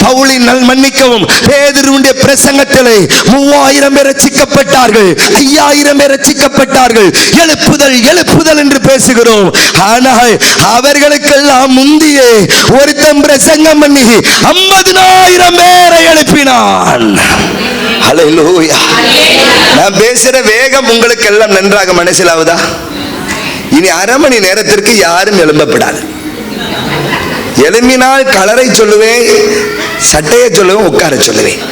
பவுலின் மன்னிக்கவும் பேதுருவுடைய பிரசங்கத்திலே 3000 பேர் ரட்சிக்கப்பட்டார்கள், 5000 பேர் ரட்சிக்கப்பட்டார்கள். எழுப்புதல் எழுப்புதல் என்று பேசுகிறோம். ஆனால் அவர்களுக்கெல்லாம் முந்தியே ஒருத்தன் பிரசங்கம் பண்ணி 50,000 பேரை எழுப்பினான். ஹல்லேலூயா. நான் பேசுற வேகம் உங்களுக்கு எல்லாம் நன்றாக மனசிலாவுதா? இனி அரை மணி நேரத்திற்கு யாரும் எழும்பப்படாது. எழும்பினால் கலரை சொல்லுவேன், சட்டையை சொல்லுவேன், உட்கார சொல்லுவேன்.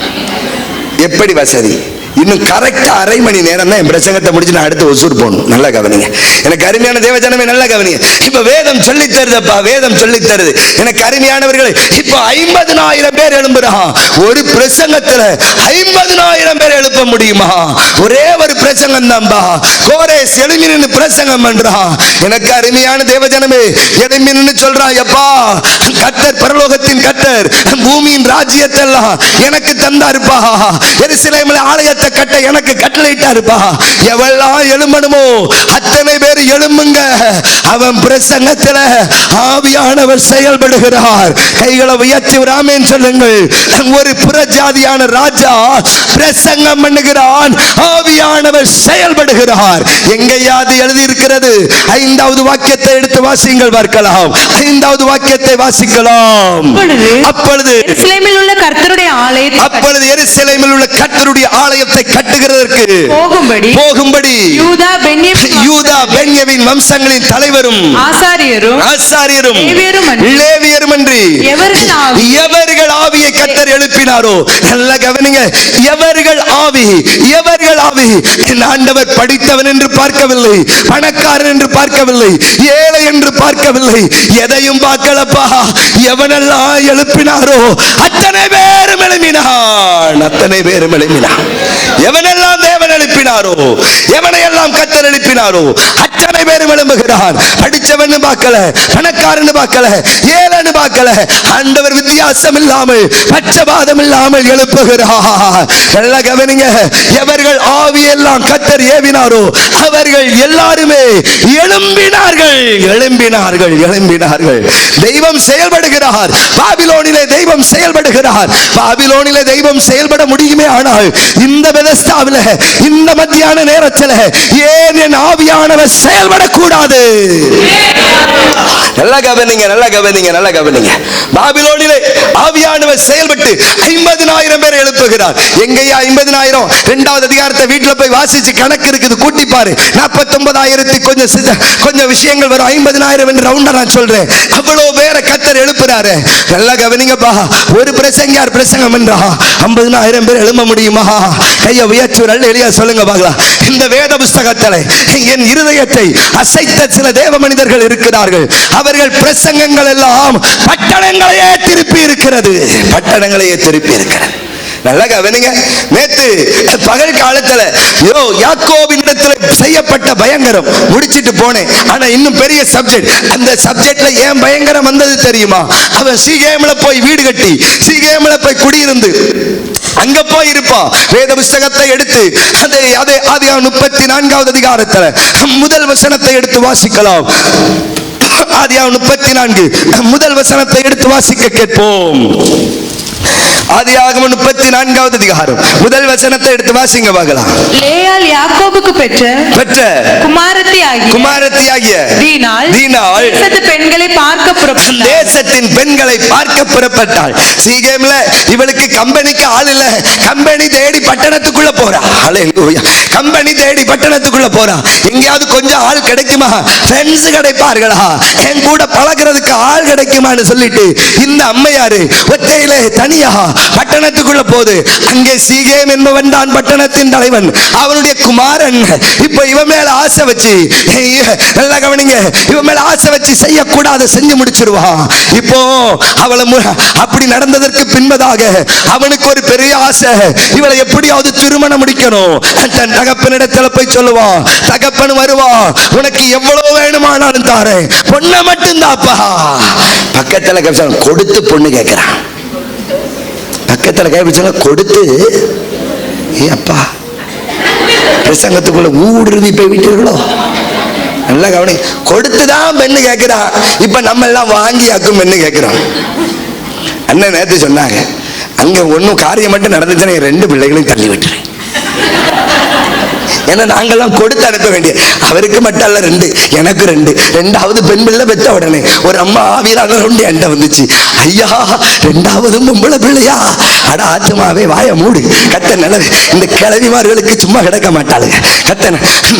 எப்படி வசதி? இன்னும் கரெக்டா அரை மணி நேரம் தான் என் பிரசங்கத்தை முடிச்சு நான் அடுத்து ஒசூர் போகணும். நல்லா கவனிங்க, எனக்கு அருமையான தேவஜனமே நல்லா கவனிங்க. இப்ப வேதம் சொல்லி தருதப்பா, வேதம் சொல்லி தருது. எனக்கு அருமையானவர்களே, இப்ப 50,000 பேர் எழும்புறான். ஒரு பிரசங்கத்துல 50,000 பேர் எழுப்ப முடியுமா? ஒரே ஒரு பிரசங்கம் தான்பா. கோரேஸ் எழும்பி நின்று பிரசங்கம் பண்றான். எனக்கு அருமையான தேவஜனமே, எழும்பி நின்று சொல்றான், எப்பா கர்த்தர் பரலோகத்தின் கர்த்தர் பூமியின் ராஜ்யத்தை எல்லாம் எனக்கு தந்தாருப்பா, எருசலேமில் ஆலயத்தை கட்ட எனக்கு கட்டளையிட்டாருப்பா. எவெல்லாம் எழும்பணுமோ அத்தனை பேர் எழும்புங்க. அவன் பிரசங்கத்தில் ஆவியானவர் செயல்படுகிறார். கைகளை உயர்த்தி ஆமென் சொல்லுங்கள். ஒரு புறஜாதியான ராஜா பிரசங்கம் பண்ணுகிறான், ஆவியானவர் செயல்படுகிறார். எங்கேயாவது எழுதி இருக்கிறது? 5வது வாக்கியத்தை எடுத்து வாசிங்கள் பார்க்கலாம். 5வது வாக்கியத்தை வாசிக்கலாம். அப்பொழுது எருசலேமில் உள்ள கர்த்தருடைய ஆலயத்தை கட்டுகிறதற்கு போகும்படி யூதா பென்யமீன் வம்சங்களின் தலைவரும் ஆசாரியரும் லேவியரும் அன்றி எவர்கள் ஆவியை கர்த்தர் எழுப்பினாரோ. நல்ல கவனிங்க, எவர்கள் ஆவி, எவர்கள் ஆவி. ஆண்டவர் படித்தவன் என்று பார்க்கவில்லை, பணக்காரன் என்று பார்க்கவில்லை, ஏழை என்று பார்க்கவில்லை, எதையும் பார்க்கலப்பா. எவனெல்லாம் எழுப்பினாரோ அத்தனை பேரும் எழுப்பினான், அத்தனை பேரும் எழுப்பினான். எவனெல்லாம் தேவன் எழுப்பினாரோ, எவனையெல்லாம் கர்த்தர் எழுப்பினாரோ அத்தனை பேரும் எழும்புகிறான். படிச்சவன் பார்க்கல, பணக்காரன் பார்க்கல, ஏழைன்னு பார்க்கல. ஆண்டவர் வித்தியாசம் இல்லாமல், பட்சபாதம் இல்லாமல் எழுப்புகிறார். நல்ல கவனிங்க, எவர்கள் ஆவியெல்லாம் கர்த்தர் ஏவினாரோ அவர்கள் எல்லாருமே எழும்பினார்கள், எழும்பினார்கள், எழும்பினார்கள். தெய்வம் செயல்படுகிறார். பாபிலோனிலே தெய்வம் செயல்படுகிறார். பாபிலோனிலே தெய்வம் செயல்பட முடியுமே, ஆனால் இந்த பெதஸ்தாவிலே இந்த மத்தியான நேரத்தில் ஏன் என் ஆவியானவர் செயல்படக்கூடாது? நல்லா கவனிங்க, நல்லா கவனிங்க, நல்லா கவனிங்க. பாபிலோனிலே ஆவியானவர் செயல்பட்டு 50,000 பேர் எழுப்புகிறார். எங்கேயா 50,000? 2வது அதிகாரத்தை வீட்டுல போய் வாசிச்சு கணக்கு இருக்குது, கூட்டி பாரு. 49,000 கொஞ்சம் விஷயங்கள் வரும். 50,000 என்று ரவுண்டா நான் சொல்றேன். அவ்வளவு பேரை கர்த்தர் எழுப்புறாரு. நல்லா கவனிங்கப்பா. ஒரு பிரசங்கியார் பிரசங்கம் என்றா 50,000 பேர் எழும்ப முடியுமா? கையை உயர்த்தி எளியா சொல்லுங்க பார்க்கலாம். இந்த வேத புஸ்தகத்தில் என் இருதயத்தை அசைத்த சில தேவ மனிதர்கள் இருக்கிறார்கள். அவர்கள் பிரசங்கங்கள் எல்லாம் பட்டணங்களையே திருப்பி இருக்கிறது, பட்டணங்களையே திருப்பி இருக்கிறது. நல்லா கவனிங்க. நேத்து பகல் காலத்துல யாக்கோபின் இடத்துல செய்யப்பட்ட பயங்கரம் முடிச்சிட்டு போனேன். ஆனா இன்னும் பெரிய சப்ஜெக்ட். அந்த சப்ஜெக்ட்ல ஏன் பயங்கரம் வந்தது தெரியுமா? அவன் சீகேம்ல போய் வீடு கட்டி, சீகேம்ல போய் குடியிருந்து அங்க போய் இருப்பான். வேத புஸ்தகத்தை எடுத்து அதே 34வது அதிகாரத்துல முதல் வசனத்தை எடுத்து வாசிக்கலாம். ஆதியாகமம் 34 முதல் வசனத்தை எடுத்து வாசிக்க கேட்போம். ஆதியாகமம் 34வது அதிகாரம் முதல் வசனத்தை எடுத்து வாசிங்க பார்க்கலாம். லேயாள் யாக்கோபுக்கு பெற்ற குமாரத்தியாகிய தீனாள் தேசத்து பெண்களை பார்க்க புறப்பட்டாள். தேசத்தின் பெண்களை பார்க்க புறப்பட்டாள். சீகேம்ல இவளுக்கு கம்பெனிக்கு ஆள் இல்ல, கம்பெனி தேடி பட்டணத்துக்குள்ள போறா. ஹல்லேலூயா. கம்பெனி தேடி பட்டணத்துக்குள்ள போறா. எங்கயாவது கொஞ்சம் ஆள் கிடைக்குமா, ஃப்ரெண்ட்ஸ் கிடைப்பார்களா, என் கூட பழகிறதுக்கு ஆள் கிடைக்குமான்னு சொல்லிட்டு இந்த அம்மையாரு ஒத்தையிலே தனியா பட்டணத்துக்குள்ள போது. அங்கே சீகேம் என்பவன் தான் பட்டணத்தின் தலைவன், அவனுடைய குமாரன். இப்ப இவன் மேல ஆசை வச்சு, நல்லா கவனிங்க, இவன் மேல ஆசை வச்சு செய்யக்கூடாத செஞ்சு முடிச்சிருவான். இப்போ அவளை அப்படி நடந்ததற்கு பின்பதாக அவனுக்கு ஒரு பெரிய ஆசை, இவளை எப்படியாவது திருமணம் முடிக்கணும். தன் தகப்பனிடத்துல போய் சொல்லுவான். தகப்பன் வருவான், உனக்கு எவ்வளவு வேணுமானாலும் தாரேன், பொண்ணை மட்டும் தாப்பா. பக்கத்துல கொடுத்து பொண்ணு கேட்கிறான். பக்கத்துல கைப்பிடிச்சா கொடுத்து, அப்பா பிரசங்கத்துக்குள்ள ஊடுருவி போய் விட்டீர்களோ. நல்லா கவனி, கொடுத்துதான் பெண்ணு கேட்கிறான். இப்ப நம்ம எல்லாம் வாங்கி ஆக்கும் பெண்ணு கேட்கிறோம். அண்ணன் நேத்து சொன்னாங்க, அங்க ஒன்னும் காரியம் மட்டும் நடந்துச்சுன்னா 2 பிள்ளைகளையும் தள்ளி விட்டுறேன். ஏன்னா நாங்கெல்லாம் கொடுத்து அனுப்ப வேண்டிய, அவருக்கு மட்டும் அல்ல 2, எனக்கு 2. 2வது பெண் பிள்ளை பெற்ற உடனே ஒரு அம்மா ஆவியிலான என்கிட்ட வந்துச்சு. ஐயா 2வது பொம்பளை பிள்ளையா? அட ஆத்துமாவே வாய மூடு. கத்த நிலவு, இந்த கிழவிமார்களுக்கு சும்மா கிடக்க மாட்டாளுங்க. கத்த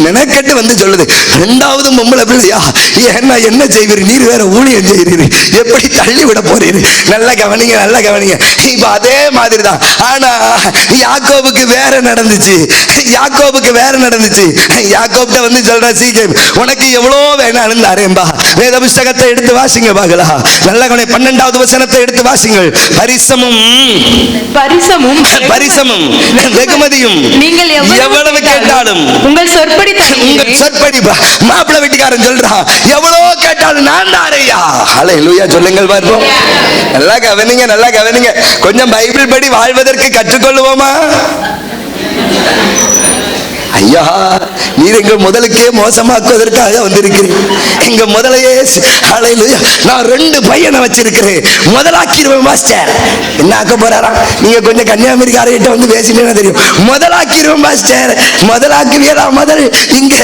நினைக்கட்டு வந்து சொல்லுது, 2வது பொம்பளை பிள்ளையா? ஏன்னா என்ன செய்வீரு, நீர் வேற ஊழியம் செய்கிறீரு, எப்படி தள்ளி விட போறீரு? நல்ல கவனிங்க, நல்ல கவனிங்க. இப்ப அதே மாதிரிதான். ஆனா யாக்கோபுக்கு வேற நடந்துச்சு. யாக்கோபுக்கு வேற நடந்துச்சு. யாக்கோப்ட வந்து சொல்ற, சீகேம் உனக்கு எவ்வளவு வேணாலும் தாரேன்பா. வேத புஸ்தகத்தை எடுத்து வாசிங்க பார்க்கலாம். நல்ல கவனி, 12வது வசனத்தை எடுத்து வாசிங்கள். பரிசமும் வெகுமதியும் நீங்கள் எவ்வளவு கேட்டாலும் உங்கள் சொற்படி மாப்பிள்ளை வீட்டுக்காரன் சொல்றான், எவ்வளவு கேட்டாலும் நான் தாரையா. ஹல்லேலூயா சொல்லுங்கள் பார்ப்போம். நல்லா கவனிங்க, நல்லா கவனிங்க. கொஞ்சம் பைபிள் படி வாழ்வதற்கு கற்றுக்கொள்வோமா? ஐயா, நீர் எங்க முதலுக்கே மோசமாக்குவதற்காக வந்திருக்கிறேன். எங்க முதலையே நான் 2 பையனை வச்சிருக்கிறேன், முதலாக்கிடுவேன் மாஸ்டர். என்ன ஆக்க போறாரா? நீங்க கொஞ்சம் கன்னியாகுமரிக்காரர்கிட்ட வந்து பேசினீங்கன்னா தெரியும். முதலாக்கிடுவேன் மாஸ்டர். முதலாக்குவீரா? முதல் இங்க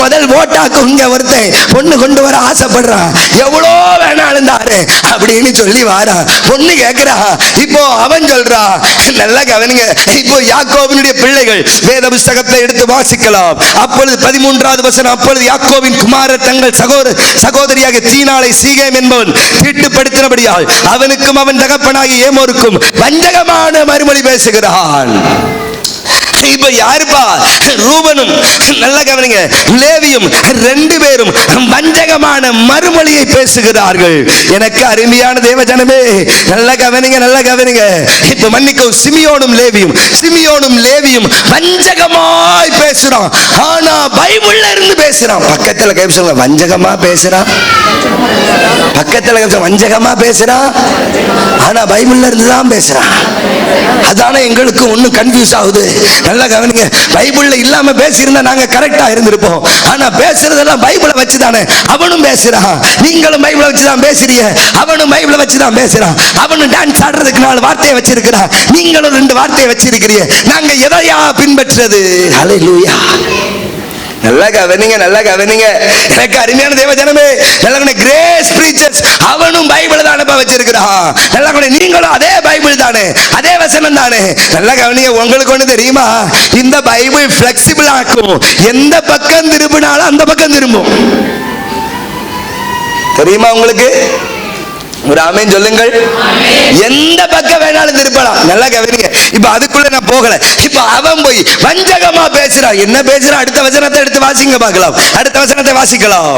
முதல் ஓட்டாக்கு இங்க ஒருத்தன் பொண்ணு கொண்டு வர ஆசைப்படுறான், எவ்வளோ வேணாலும் தாரு அப்படின்னு சொல்லி வாரான். பொண்ணு கேட்கிறா. இப்போ அவன் சொல்றா, நல்லா கவனிங்க. இப்போ யாக்கோபினுடைய பிள்ளைகள் வேத புஸ்தகத்தை எடுத்து வாசிக்கலாம். அப்பொழுது 13வது வசனம், அப்பொழுது யாக்கோபின் குமாரர் தங்கள் சகோதரியாக தீனாளை சீகேம் என்பவன் தீட்டுப்படுத்தினபடியால் அவனுக்கும் அவன் தகப்பனாகிய ஏமோருக்கும் வஞ்சகமான மறுமொழி பேசுகிறான். இப்ப யாருப்பா? ரூபனும், நல்லா கவனிங்க, லேவியும் 2 பேரும் வஞ்சகமான மறுமொழியை பேசுகிறார்கள். எனக்கு அருமையான தேவஜனமே, நல்லா கவனிங்க, நல்லா கவனிங்க. இப்ப மன்னிக்கும், சிமியோனும் லேவியும் வஞ்சகமாய் பேசுறான். ஆனா பைபிள்ல இருந்து பேசுறான். பக்கத்துல கேட்க, வஞ்சகமா பேசுறான். பக்கத்துல வஞ்சகமா பேசுறான், ஆனா பைபிள்ல இருந்து தான் பேசுறான். அதான எங்களுக்கு ஒண்ணு கன்ஃபியூஸ் ஆகுது. நல்லா கவனிங்க, பைபிள்ல இல்லாம பேசியிருந்தா நாங்க கரெக்டா இருந்திருப்போம். ஆனா பேசுறதெல்லாம் பைபிளை வச்சுதானே. அவனும் பேசுறான், நீங்களும் பைபிளை வச்சுதான் பேசுறீங்க. அவனும் பைபிளை வச்சுதான் பேசுறான். அவனும் டான்ஸ் ஆடுறதுக்கு 4 வார்த்தையை வச்சிருக்கிறான், நீங்களும் 2 வார்த்தையை வச்சிருக்கிறீங்க. நாங்க எதையா பின்பற்றது? ஹல்லேலூயா. நல்லா கவனிங்க, நல்லா கவனிங்க. எனக்கு அருமையான தேவஜனமே, நல்லா கிரேஸ் பிரீச்சர்ஸ் அவனும் பைபிள் தான் அனுப்ப வச்சிருக்கிறான். நல்லா நீங்களும் அதே பைபிள் தானே, அதே வசனம் தானே. நல்லா கவனிங்க. உங்களுக்கு ஒண்ணு தெரியுமா? இந்த பைபிள் பிளெக்சிபிள் ஆக்கும். எந்த பக்கம் திரும்பினாலும் அந்த பக்கம் திரும்பும். தெரியுமா உங்களுக்கு? ஒரு ஆமென் சொல்லுங்கள். எந்த பக்கம் வேணாலும் திருப்பலாம். நல்லா கவனிங்க. இப்ப அதுக்குள்ள நான் போகல. இப்ப அவன் போய் வஞ்சகமா பேசுறான். என்ன பேசுறான்? அடுத்த வசனத்தை எடுத்து வாசிங்க பார்க்கலாம். அடுத்த வசனத்தை வாசிக்கலாம்.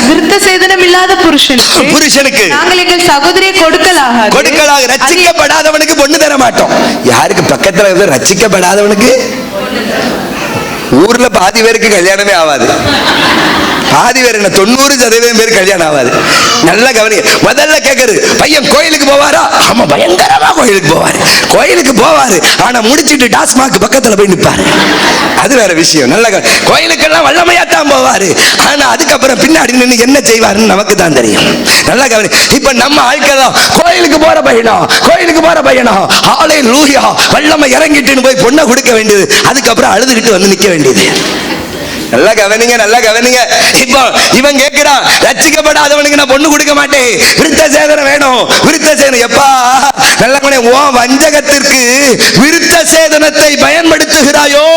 விருத்த சேதனம் இல்லாத புருஷனுக்கு நாங்கள் எங்கள் சகோதரியை கொடுக்கலாக ரட்சிக்கப்படாதவனுக்கு பொண்ணு தர மாட்டோம். யாருக்கு? பக்கத்துல ரட்சிக்கப்படாதவனுக்கு. ஊர்ல பாதி பேருக்கு கல்யாணமே ஆகாது. பாதி பேர் என்ன 90% பேர் கல்யாணம் ஆகாது. நல்ல கவனி. முதல்ல கேட்கறது பையன் கோயிலுக்கு போவாரா? ஆமா, பயங்கரமா கோயிலுக்கு போவாரு. கோயிலுக்கு போவாரு, ஆனா முடிச்சிட்டு டாஸ்மாக் பக்கத்துல போய் நிப்பாரு. அது வேற விஷயம். நல்ல கோயிலுக்கெல்லாம் வல்லமையா தான் போவாரு, ஆனா அதுக்கப்புறம் பின்னாடி நின்று என்ன செய்வாருன்னு நமக்கு தான் தெரியும். நல்ல கவனி. இப்ப நம்ம ஆட்கள் கோயிலுக்கு போற பையனா, கோயிலுக்கு போற பையனா, ஹல்லேலூயா வல்லமை இறங்கிட்டுன்னு போய் பொண்ணை கொடுக்க வேண்டியது, அதுக்கப்புறம் அழுதுகிட்டு வந்து நிக்க வேண்டியது. நல்லா கவனிங்க, நல்லா கவனிங்க. இப்போ இவன் கேட்கிறான், ரட்சிக்கப்படாதவனுக்கு நான் பொண்ணு கொடுக்க மாட்டேன், விருத்த சேதனம் வேணும். விருத்த சேதனம் எப்பா? நல்ல கவனி. ஓ வஞ்சகத்திற்கு விருத்த சேதனத்தை பயன்படுத்துகிறாயோ?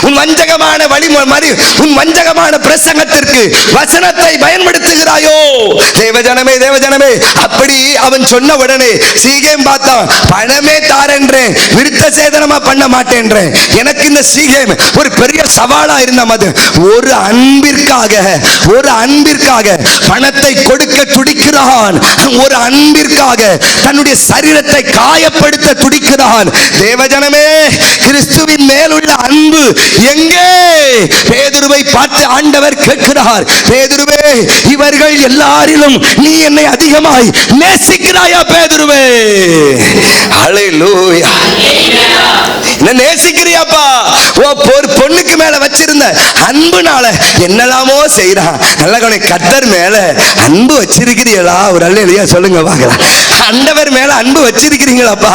உன் வஞ்சகமான வழிமுறை, உன் வஞ்சகமான பிரசங்கத்திற்கு வசனத்தை பயன்படுத்துகிறாயோ? தேவஜனமே, தேவஜனமே. அப்படி அவன் சொன்ன உடனே சீகேம் பார்த்தான், பணமே தாரேன்றேன், விருத்த சேதனமா பண்ண மாட்டேன்றேன். எனக்கு இந்த சீகேம் ஒரு பெரிய சவாலா இருந்த மாதிரி ஒரு அன்பிற்காக, ஒரு அன்பிற்காக பணத்தை கொடுக்க துடிக்கிறான். ஒரு அன்பிற்காக தன்னுடைய சரீரத்தை காயப்படுத்த துடிக்கிறான். தேவஜனமே, கிறிஸ்துவின் மேலுள்ள அன்பு எங்கே? பேதுருவை பார்த்து ஆண்டவர் கேட்கிறார், பேதுருவே, இவர்கள் எல்லாரிலும் நீ என்னை அதிகமாய் நேசிக்கிறாயா பேதுருவே? ஹல்லேலூயா. என்ன நேசிக்கிறியாப்பா? ஓ பொண்ணுக்கு மேல வச்சிருந்த அன்புனால என்னெல்லாமோ செய்யறான். நல்ல கவனி. கர்த்தர் மேல அன்பு வச்சிருக்கிறீங்களா? ஒரு அல்லேலூயா சொல்லுங்க பார்க்கலாம். ஆண்டவர் மேல அன்பு வச்சிருக்கிறீங்களாப்பா?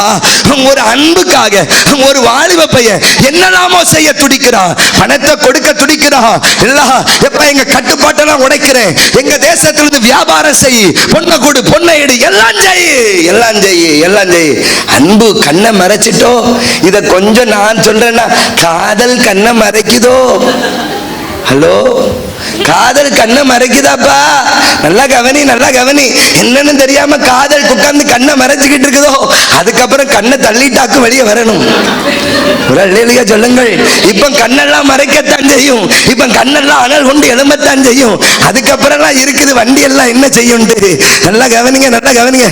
ஒரு அன்புக்காக ஒரு வாலிப பையன் என்னெல்லாமோ செய்ய துடிக்கிறான், பணத்தை கொடுக்க துடிக்கிறான். எல்லாம் எப்ப எங்க கட்டுப்பாட்டெல்லாம் உடைக்கிறேன், எங்க தேசத்திலிருந்து வியாபாரம் செய், பொண்ணை கொடு, பொண்ணை எடு, எல்லாம் செய், எல்லாம் செய், எல்லாம் செய். அன்பு கண்ணை மறைச்சிட்டோ? இத கொஞ்சம் நான் சொல்றேன்னா, காதல் கண்ணை மறைக்குதோ? ஹலோ, காதல் கண்ணை மறைக்குதாப்பா? நல்லா கவனி, நல்லா கவனி. என்னன்னு தெரியாம காதல் உட்கார்ந்து கண்ணை மறைச்சுக்கிட்டு இருக்குதோ, அதுக்கப்புறம் கண்ணை தள்ளிட்டாக்கு வெளியே வரணும். அல்லேலூயா சொல்லுங்கள். இப்ப கண்ணெல்லாம் மறைக்கத்தான் செய்யும், இப்ப கண்ணெல்லாம் அனல் கொண்டு எழும்பத்தான் செய்யும். அதுக்கப்புறம் இருக்குது வண்டி எல்லாம் என்ன செய்யும். நல்லா கவனிங்க, நல்லா கவனிங்க.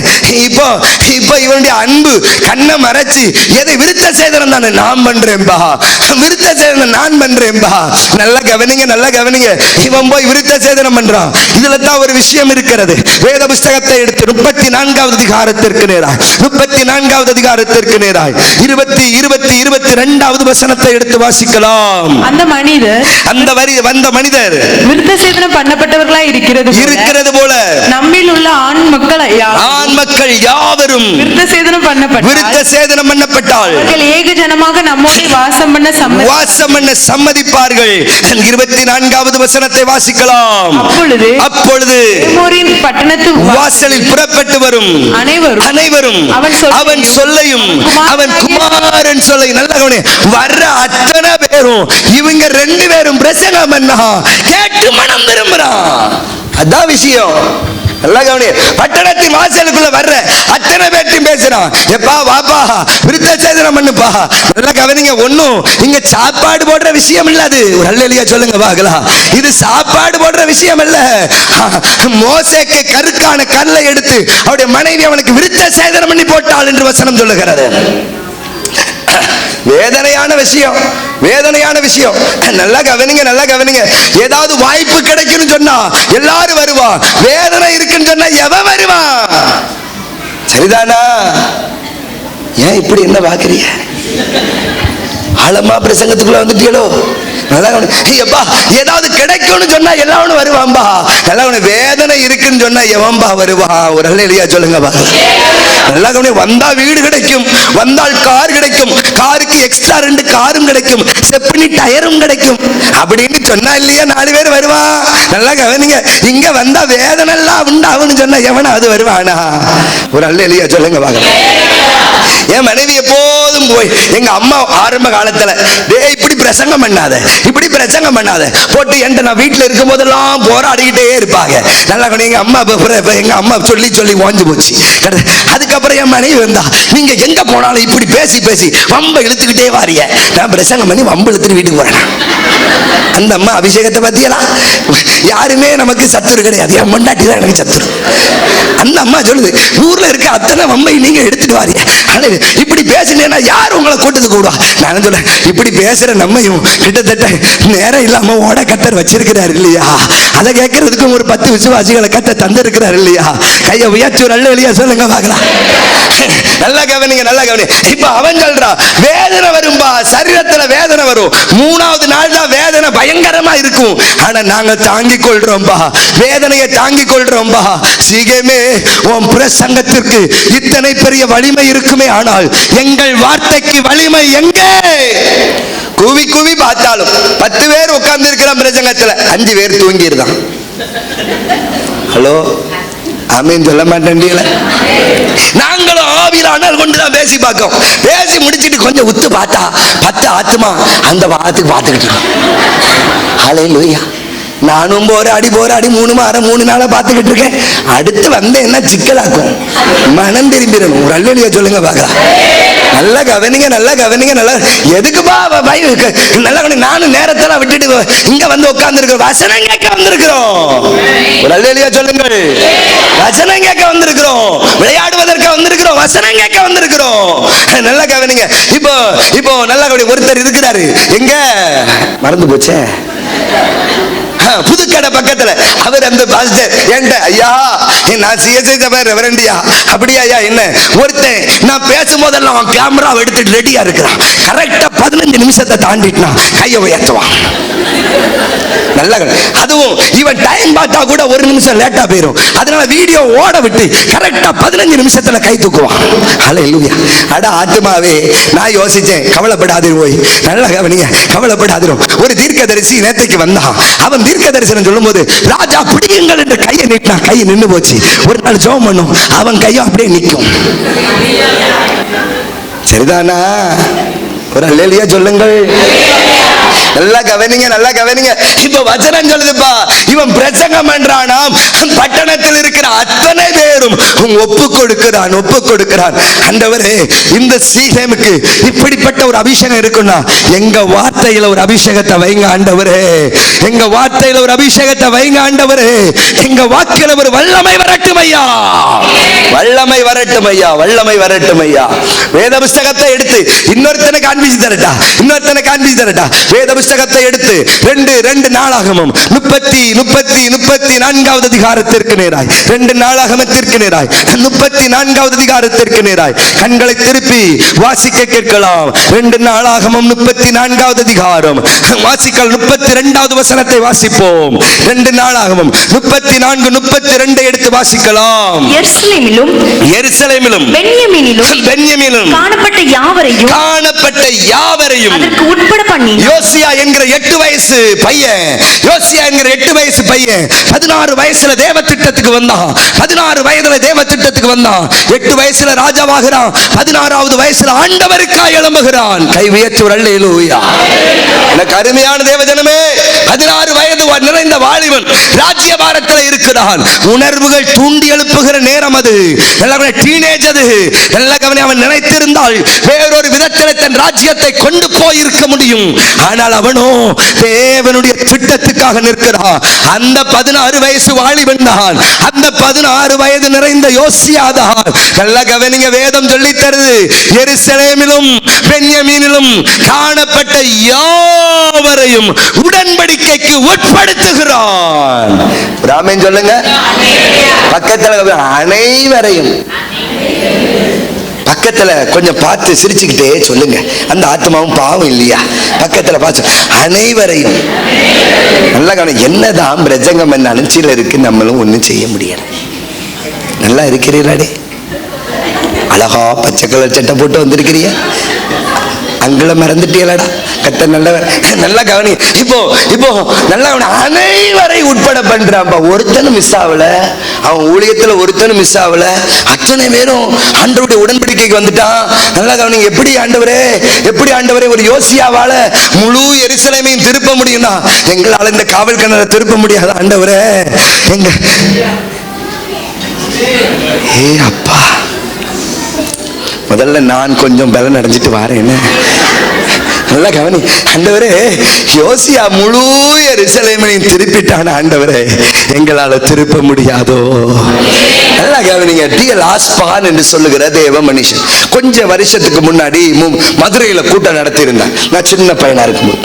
இப்போ இப்போ இவனுடைய அன்பு கண்ணை மறைச்சு எதை? விருத்த சேதனம் தானே நான் பண்றேன்பா, விருத்த சேதனம் நான் பண்றேன்பா. நல்லா கவனிங்க, நல்லா கவனிங்க. இவன் போய் விருத்த சேதனம் பண்றான். இதுல தான் ஒரு விஷயம் இருக்கிறது. வேத புஸ்தகத்தை எடுத்து 34வது அதிகாரத்திற்கு நேராய், 34வது அதிகாரத்திற்கு நேராய் 22வது வசனத்தை எடுத்து வாசிக்கலாம். அந்த மனிதர், அந்த வந்த மனிதர் விருத்த சேதனம் பண்ணப்பட்டவர்களாய் இருக்கிறது போல நம்மில் உள்ள ஆண் மக்கள் யாவரும் விருத்த சேதனம் பண்ணப்பட்டால் அவர்கள் ஏக ஜனமாக நம்மோடு வாசம் பண்ண சம்மதிப்பார்கள். 24வது வசனத்தை வாசிக்கலாம். அப்பொழுது பட்டணத்து வாசலில் புறப்பட்டு வரும் அனைவரும் அவன் சொல்லையும் அவன் குமாரன் சொல்லையும் நல்ல கவனி. வர்ற அத்தனை பேரும் இவங்க 2 பேரும் பிரசங்கம் பண்ணா கேட்டு மனம் திரும்புறான். அதான் விஷயம். நல்லா கவனி. பட்டணத்தின் வாசலுக்குள்ள வர்ற அத்தனை பேர்த்தையும் பேசுறான், எப்பா வாப்பா விருத்த சேதனம் பண்ணுப்பா. நல்லா கவனிங்க. ஒண்ணும் இங்க சாப்பாடு போடுற விஷயம் இல்ல. அது ஒரு அல்லேலூயா சொல்லுங்க பார்க்கலாம். இது சாப்பாடு போடுற விஷயம் இல்ல. மோசேக்கு கருக்கான கல்லை எடுத்து அவருடைய மனைவி அவனுக்கு விருத்த சேதனம் பண்ணி போட்டாள் என்று வசனம் சொல்லுகிறது. வேதனையான விஷயம், வேதனையான விஷயம். நல்லா கவனிங்க, நல்லா கவனிங்க. ஏதாவது வாய்ப்பு கிடைக்குன்னு சொன்னா எல்லாரும் வருவான், வேதனை இருக்குன்னு சொன்னா எவன் வருவான்? சரிதானா? ஏன் இப்படி என்ன பாக்குறீங்க? ஆழமா பிரசங்கத்துக்குள்ள வந்துட்டீங்களோ? எப்பா ஏதாவது கிடைக்கும்னு சொன்னா எல்லாரும் வருவான்பா. எல்லாம் வேதனை இருக்குன்னு சொன்னா எவன்பா வருவான்? ஒரு அல்லேலூயா சொல்லுங்கப்பா. நல்லா கவனி. வந்தா வீடு கிடைக்கும், வந்தால் கார் கிடைக்கும், காருக்கு எக்ஸ்ட்ரா 2 காரும் கிடைக்கும், செப்பனி டயரும் கிடைக்கும் அப்படின்னு சொன்னா இல்லையா 4 பேர் வருவான். நல்லா கவனிங்க. இங்க வந்தா வேதனை எல்லாம் உண்டாகும்னு சொன்னா எவனா அது வருவானா? ஒரு அல்லேலூயா சொல்லுங்க பாக்கலாம். என் மனைவி எப்போதும் போய் எங்க அம்மா ஆரம்ப காலத்துல இப்படி பிரசங்கம் பண்ணாத, இப்படி பிரசங்கம் பண்ணாத போட்டு என்கிட்ட நான் வீட்டுல இருக்கும் போதெல்லாம் போராடிக்கிட்டே இருப்பாங்க. நல்லா எங்க அம்மா எங்க அம்மா சொல்லி சொல்லி ஓஞ்சு போச்சு. அதுக்கப்புறம் என் மனைவி வந்தா, நீங்க எங்க போனாலும் இப்படி பேசி பேசி வம்ப இழுத்துக்கிட்டே வாரிய, நான் பிரசங்கம் பண்ணி வம்பு இழுத்துட்டு வீட்டுக்கு போறேன். அந்த அம்மா அபிஷேகத்தை பத்தியெல்லாம் யாருமே நமக்கு சத்துரு கிடையாது, என் மண்டாட்டி தான் எனக்கு சத்துரு. அந்த அம்மா சொல்லுது, ஊர்ல இருக்க அத்தனை வம்பை நீங்க எடுத்துட்டு வாரீங்க, இப்படி பேசினேன்னா யார் உங்களை கூட்டத்து கூடுவா? நான் சொல்றேன், இப்படி பேசுற நம்மையும் கிட்டத்தட்ட நேரம் இல்லாம ஓட கத்தர் வச்சிருக்கிறார் இல்லையா? அதை கேட்கறதுக்கும் ஒரு 10 விசுவாசிகளை கத்த தந்திருக்கிறார் இல்லையா? கையை உயர்ச்சி நல்ல வெளியா சொல்லுங்க பார்க்கலாம். நல்லா கவனிங்க, நல்லா கவனி. இப்ப அவன் சொல்றா, வேதனை வரும்பா, சரீரத்துல வேதனை வரும், 3வது நாள் தான் வேதனை பயங்கரமா இருக்கும், ஆனா நாங்க தாங்கிக் கொள்றோம்பா, வேதனையை தாங்கிக் கொள்றோம்பா. சீக்கிரமே உன் பிரசங்கத்திற்கு இத்தனை பெரிய வலிமை இருக்குமே, ஆனால் எங்கள் வார்த்தைக்கு வலிமை எங்கே? கூவி கூவி பார்த்தாலும் 10 பேர் உட்கார்ந்து இருக்கிற பிரசங்கத்துல 5 பேர் தூங்கிருதான். ஹலோ, ஆமீன் சொல்ல மாட்டேன்ல. நாங்களும் ஆவியிலான கொண்டுதான் பேசி பார்க்கோம். பேசி முடிச்சிட்டு கொஞ்சம் உத்து பார்த்தா 10 ஆத்துமா அந்த வாரத்துக்கு பார்த்துக்கிட்டு. ஹல்லேலூயா. நானும் போராடி 3 நாளா பார்த்துக்கிட்டு இருக்கேன். அடுத்து வந்து என்ன சிக்கலாக்கும், மனம் திரும்பிடணும். ஒரு அல்லேலூயா சொல்லுங்க பார்க்கலாம். நல்லா கவனிங்க, நல்லா கவனிங்க. நல்லா எதுக்குப்பா நல்லா நானும் நேரத்தெல்லாம் விட்டுட்டு இங்க வந்து உட்கார்ந்து இருக்கிறோம், வசனம் கேட்க வந்திருக்கிறோம். ஒரு அல்லேலூயா சொல்லுங்கள். வசனம் கேட்க வந்திருக்கிறோம், விளையாடுவதற்கு வந்திருக்கிறோம், வசனம் கேட்க வந்திருக்கிறோம். நல்லா கவனிங்க. இப்போ நல்லா கவனிங்க. ஒருத்தர் இருக்கிறாரு, எங்க மறந்து போச்சே, புதுக்கடை பக்கத்துல. அவர் அந்த பாஸ்டர் என்கிட்ட, ஐயா நான் சிஎஸ்ஐ சபை ரெவரண்டியா. அப்படியா ஐயா? என்ன? ஒருத்தன் நான் பேசும்போதெல்லாம் அவன் கேமரா எடுத்துட்டு ரெடியா இருக்கிறான். கரெக்டா 15 நிமிஷத்தை தாண்டிட்டான், கையை உயர்த்துவான். நல்ல, அதுவும் இவன் டைம் பார்த்தா கூட 1 நிமிஷம் லேட்டா போயிடும். அதனால வீடியோ ஓட விட்டு கரெக்டா 15 நிமிஷத்துல கை தூக்குவான். ஹல்லேலூயா. அட ஆத்துமாவே, நான் யோசிச்சேன், கவலைப்படாதே போய். நல்லா கவனிங்க, கவலைப்படாதே. ஒரு தீர்க்கதரிசி நேத்தைக்கு வந்தான். அவன் தீர்க்க தரிசனம் சொல்லும் போது, ராஜா பிடியுங்கள் என்று கையை நீட்டினான். கை நின்னு போச்சு. ஒரு நாள் ஜெபம் பண்ணும், அவன் கையும் அப்படியே நிற்கும். சரிதானா? ஒரு அல்லேலூயா சொல்லுங்கள். நல்லா கவனிங்க, நல்லா கவனிங்க. இப்ப வசனம் சொல்லுதுப்பா, இவன் பிரசங்கம் பண்றானாம், பட்டணத்தில் இருக்கிற அத்தனை பேரும் ஒப்பு கொடுக்கிறான். ஆண்டவரே, இந்த சீகேமுக்கு இப்படிப்பட்ட ஒரு அபிஷேகம் இருக்குன்னா எங்க வார்த்தையில ஒரு அபிஷேகத்தை வைங்க ஆண்டவரே, எங்க வார்த்தையில ஒரு அபிஷேகத்தை வைங்க ஆண்டவரே, எங்க வாக்கில ஒரு வல்லமை வரட்டும் ஐயா, வல்லமை வரட்டும் ஐயா, வல்லமை வரட்டும் ஐயா. வேத புஸ்தகத்தை எடுத்து இன்னொருத்தனை காண்பிச்சு தரட்டா, வேத புஸ்தகத்தை எடுத்து 2 நாளாகமம் 34வது அதிகாரத்திற்கு நேராய், 2 நாளாகமத்திற்கு நேராய் 34வது அதிகாரத்திற்கு நேராய் கண்களை திருப்பி வாசிக்க கேட்கலாம். 2 நாளாகமம் 34வது அதிகாரம் வாசிக்கல். 32வது வசனத்தை வாசிப்போம். 2 நாளாகமம் 34, 32 எடுத்து வாசிக்கலாம். எருசலேமிலும் பென்யமீனிலும் காணப்பட்ட யாவரையும் அதற்கு உட்பட பண்ணி யோசியா என்கிற 8 வயசு பையன் 16 வயசுல தேவ திட்டத்துக்கு வந்தான். 16 வயதுல தேவ திட்டத்துக்கு வந்தான். 8 வயசுல ராஜாவாகிறான். 16வது வயசுல ஆண்டவருக்காய் எழும்புகிறான். கை உயர்த்தி அல்லேலூயா. எனக்கு அருமையான தேவஜனமே, 16 வயது நிறைந்த வாலிபன் ராஜ்யபாரத்தில் இருக்கிறான். உணர்வுகள் தூண்டி எழுப்புகிற நேரம் அது. டீனேஜ் அது. அவன் நினைத்திருந்தால் வேறொரு விதத்தில் தன் ராஜ்யத்தை கொண்டு போயிருக்க முடியும். ஆனால் அவனோ தேவனுடைய திட்டத்துக்காக நிற்கிறான். அந்த 16 வயசு வாலிபன் தான். அந்த 16 வயது நிறைந்த யோசியா தான். நல்ல கவனிங்க, வேதம் சொல்லி தருது, எருசலேமிலும் பென்யமீனிலும் காணப்பட்ட யாவரையும் உடன்படிக்கைக்கு உட்படுத்துகிறான். ஆமென் சொல்லுங்க. பக்கத்துல அனைவரையும் பக்கத்துல கொஞ்சம் பார்த்து சிரிச்சுக்கிட்டே சொல்லுங்க. அந்த ஆத்மாவும் பாவம் இல்லையா? பக்கத்துல பார்த்து அனைவரையும். நல்லா கவனம். என்னதான் பிரசங்கம் பண்ணாலும் சிலருக்கு நம்மளும் ஒண்ணும் செய்ய முடியாது. நல்லா இருக்கிறீர்களாடே, அழகா பச்சை கலர் சட்டை போட்டு வந்திருக்கிறீ, அங்களை மறந்துட்டீங்களா? கத்த நல்லவர். நல்லா கவனி. இப்போ நல்லா அனைவரை உட்பட பண்றான். ஒருத்தனும் மிஸ் ஆகல, அவன் ஊழியத்துல ஒருத்தனும் மிஸ் ஆகல. அத்தனை பேரும் ஆண்டவருடைய உடன்படிக்கைக்கு வந்துட்டான். நல்லா கவனிங்க. எப்படி ஆண்டவரே ஒரு யோசியாவால முழு எருசலேமையும் திருப்ப முடியும்னா எங்களால இந்த காவல் கிணறை திருப்ப முடியாது ஆண்டவரே. அப்பா, முதல்ல நான் கொஞ்சம் பலன் அடைஞ்சிட்டு வரேன். நல்ல கவனி. ஆண்டவரே, யோசியா முழு எருசலேமையும் திருப்பிட்டான ஆண்டவரே, எங்களால திருப்ப முடியாதோ? நல்ல கவனிங்க. டிஎல் ஆஸ்பான் என்று சொல்லுகிற தேவ மனுஷன் கொஞ்ச வருஷத்துக்கு முன்னாடி மதுரையில கூட்டம் நடத்தி இருந்தான். நான் சின்ன பையனா இருக்கும்போது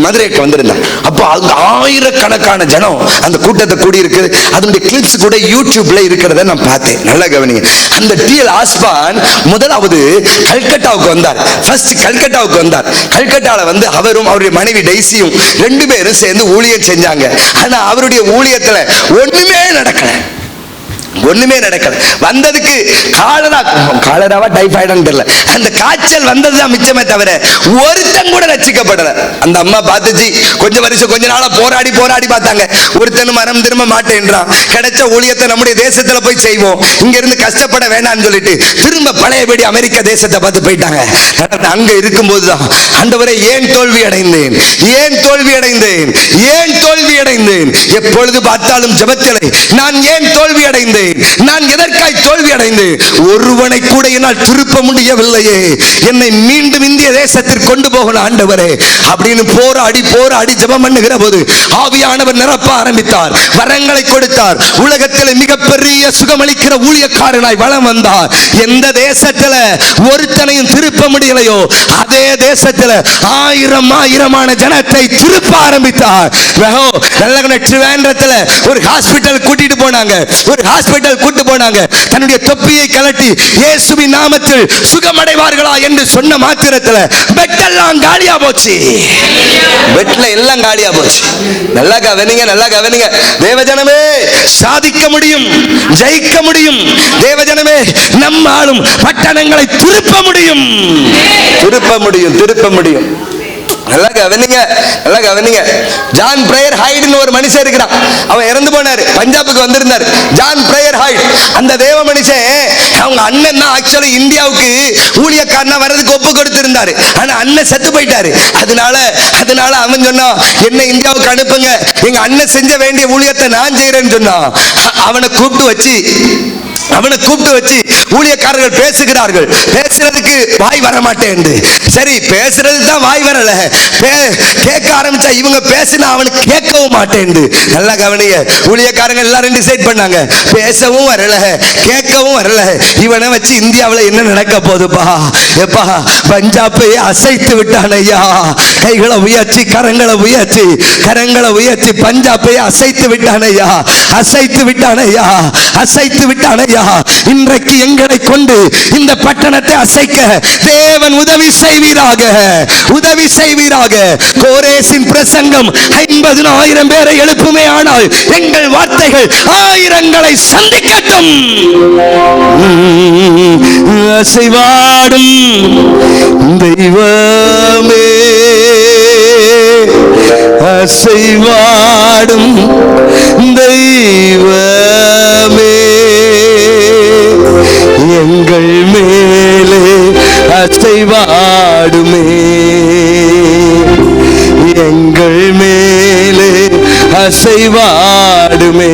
மதுரைக்கு வந்திருந்தேன். அப்போ ஆயிரக்கணக்கான ஜனம் அந்த கூட்டத்தை கூடியிருக்கு. அதனுடைய கிளிப்ஸ் கூட யூடியூப்ல இருக்கிறத நான் பார்த்தேன். நல்லா கவனிங்க. அந்த டிஎல் ஆஸ்பான் முதலாவது கல்கட்டாவுக்கு வந்தார். ஃபர்ஸ்ட் கல்கட்டாவுக்கு வந்தார். கல்கட்டால வந்து அவரும் அவருடைய மனைவி டெய்சியும் 2 பேரும் சேர்ந்து ஊழியம் செஞ்சாங்க. ஆனா அவருடைய ஊழியத்துல ஒண்ணுமே நடக்கல. வந்ததுக்கு காலராவா டைபாய்டான்னு தெரியல, அந்த காய்ச்சல் வந்ததுதான் மிச்சமே தவிர ஒருத்தன் கூட ரட்சிக்கப்படல. அந்த அம்மா பார்த்துச்சு. கொஞ்ச நாளா போராடி பார்த்தாங்க. ஒருத்தன் மனம் திரும்ப மாட்டேன்றான். கிடைச்ச ஊழியத்தை நம்முடைய தேசத்துல போய் செய்வோம், இங்க இருந்து கஷ்டப்பட வேண்டாம்னு சொல்லிட்டு திரும்ப பழையபடி அமெரிக்க தேசத்தை பார்த்து போயிட்டாங்க. அங்க இருக்கும்போதுதான் ஆண்டவரே, ஏன் தோல்வி அடைந்தேன், எப்பொழுது பார்த்தாலும் ஜெபத்திலே நான் ஏன் தோல்வி அடைந்தேன், நான் எதற்காய் தோல்வி அடைந்தேன், ஒருவனை கூட என்னால் திருப்ப முடியவில்லையே, என்னை மீண்டும் இந்திய தேசத்திற்கு கொண்டு போகணும் ஆண்டவரே அப்படின்னு போராடி ஜெபம் பண்ணுகிற போது ஆவியானவர் நிரப்ப ஆரம்பித்தார். வரங்களை கொடுத்தார். உலகத்தில் மிகப்பெரிய சுகமளிக்கிற ஊழியக்காரனாய் வலம் வந்தார். எந்த தேசத்துல ஒருத்தனையும் திருப்ப முடியலையோ அதே தேசத்துல ஆயிரமான ஜனத்தை திருப்ப ஆரம்பித்தார். ஒரு ஹாஸ்பிட்டல் கூட்டிட்டு போனாங்க. தன்னுடைய தொப்பியை கலட்டி இயேசுவின் நாமத்தில் சுகமடைவார்களா என்று சொன்ன மாத்திரத்துல பெட்டெல்லாம் காலியா போச்சு. பெட்ல எல்லாம் காலியா போச்சு. நல்லா கவனிங்க. தேவஜனமே, சாதிக்க முடியும், ஜெயிக்க முடியும். தேவஜனமே, நம்மாலும் பட்டணங்களை திருப்ப முடியும். நல்லா கவனிங்க. ஜான் பிரேயர் ஹைட்னு ஒரு மனுஷன் இருக்கிறான். அவன் இறந்து போனாரு. பஞ்சாபுக்கு வந்திருந்தார். John Prayer Hyde. அந்த தேவ மனுஷன் அவங்க அண்ணன் தான் ஆக்சுவலி இந்தியாவுக்கு ஊழியக்காரனா வர்றதுக்கு ஒப்பு கொடுத்திருந்தாரு. ஆனா அண்ணன் செத்து போயிட்டாரு. அதனால அவன் சொன்னா, என்ன இந்தியாவுக்கு அனுப்புங்க, எங்க அண்ணன் செஞ்ச வேண்டிய ஊழியத்தை நான் செய்யறேன்னு சொன்னா. அவனை கூப்பிட்டு வச்சு ஊழியக்காரர்கள் பேசுகிறார்கள். பேசுறதுக்கு வாய் வர மாட்டேன். சரி, பேசுறதுக்கு தான் வாய் வரல, கேட்க ஆரம்பிச்சா இவங்க பேசினா அவனுக்கு கேட்கவும் மாட்டேன். நல்லா கவனிங்க. ஊழியக்காரங்க எல்லாரும் டிசைட் பண்ணாங்க, பேசவும் வரல, கேட்கவும் வரல. இவனை வச்சு இந்தியாவில் என்ன நடக்க போகுதுப்பா? எப்பா, பஞ்சாபை அசைத்து விட்டான் ஐயா. கைகளை உயர்த்தி கரங்களை உயர்த்தி பஞ்சாபை அசைத்து விட்டான் ஐயா. இன்றைக்கு எங்களை கொண்டு இந்த பட்டணத்தை அசைக்க தேவன் உதவி செய்வீராக. கோரேசின் பிரசங்கம் 50,000 பேரை எழுப்புமே, ஆனால் எங்கள் வார்த்தைகள் ஆயிரங்களை சந்திக்கட்டும். அசைவாடும் தெய்வமே, அசைவாடும் தெய்வமே, எங்கள் மேலே அசைவாடுமே, எங்கள் மேலே அசைவாடுமே.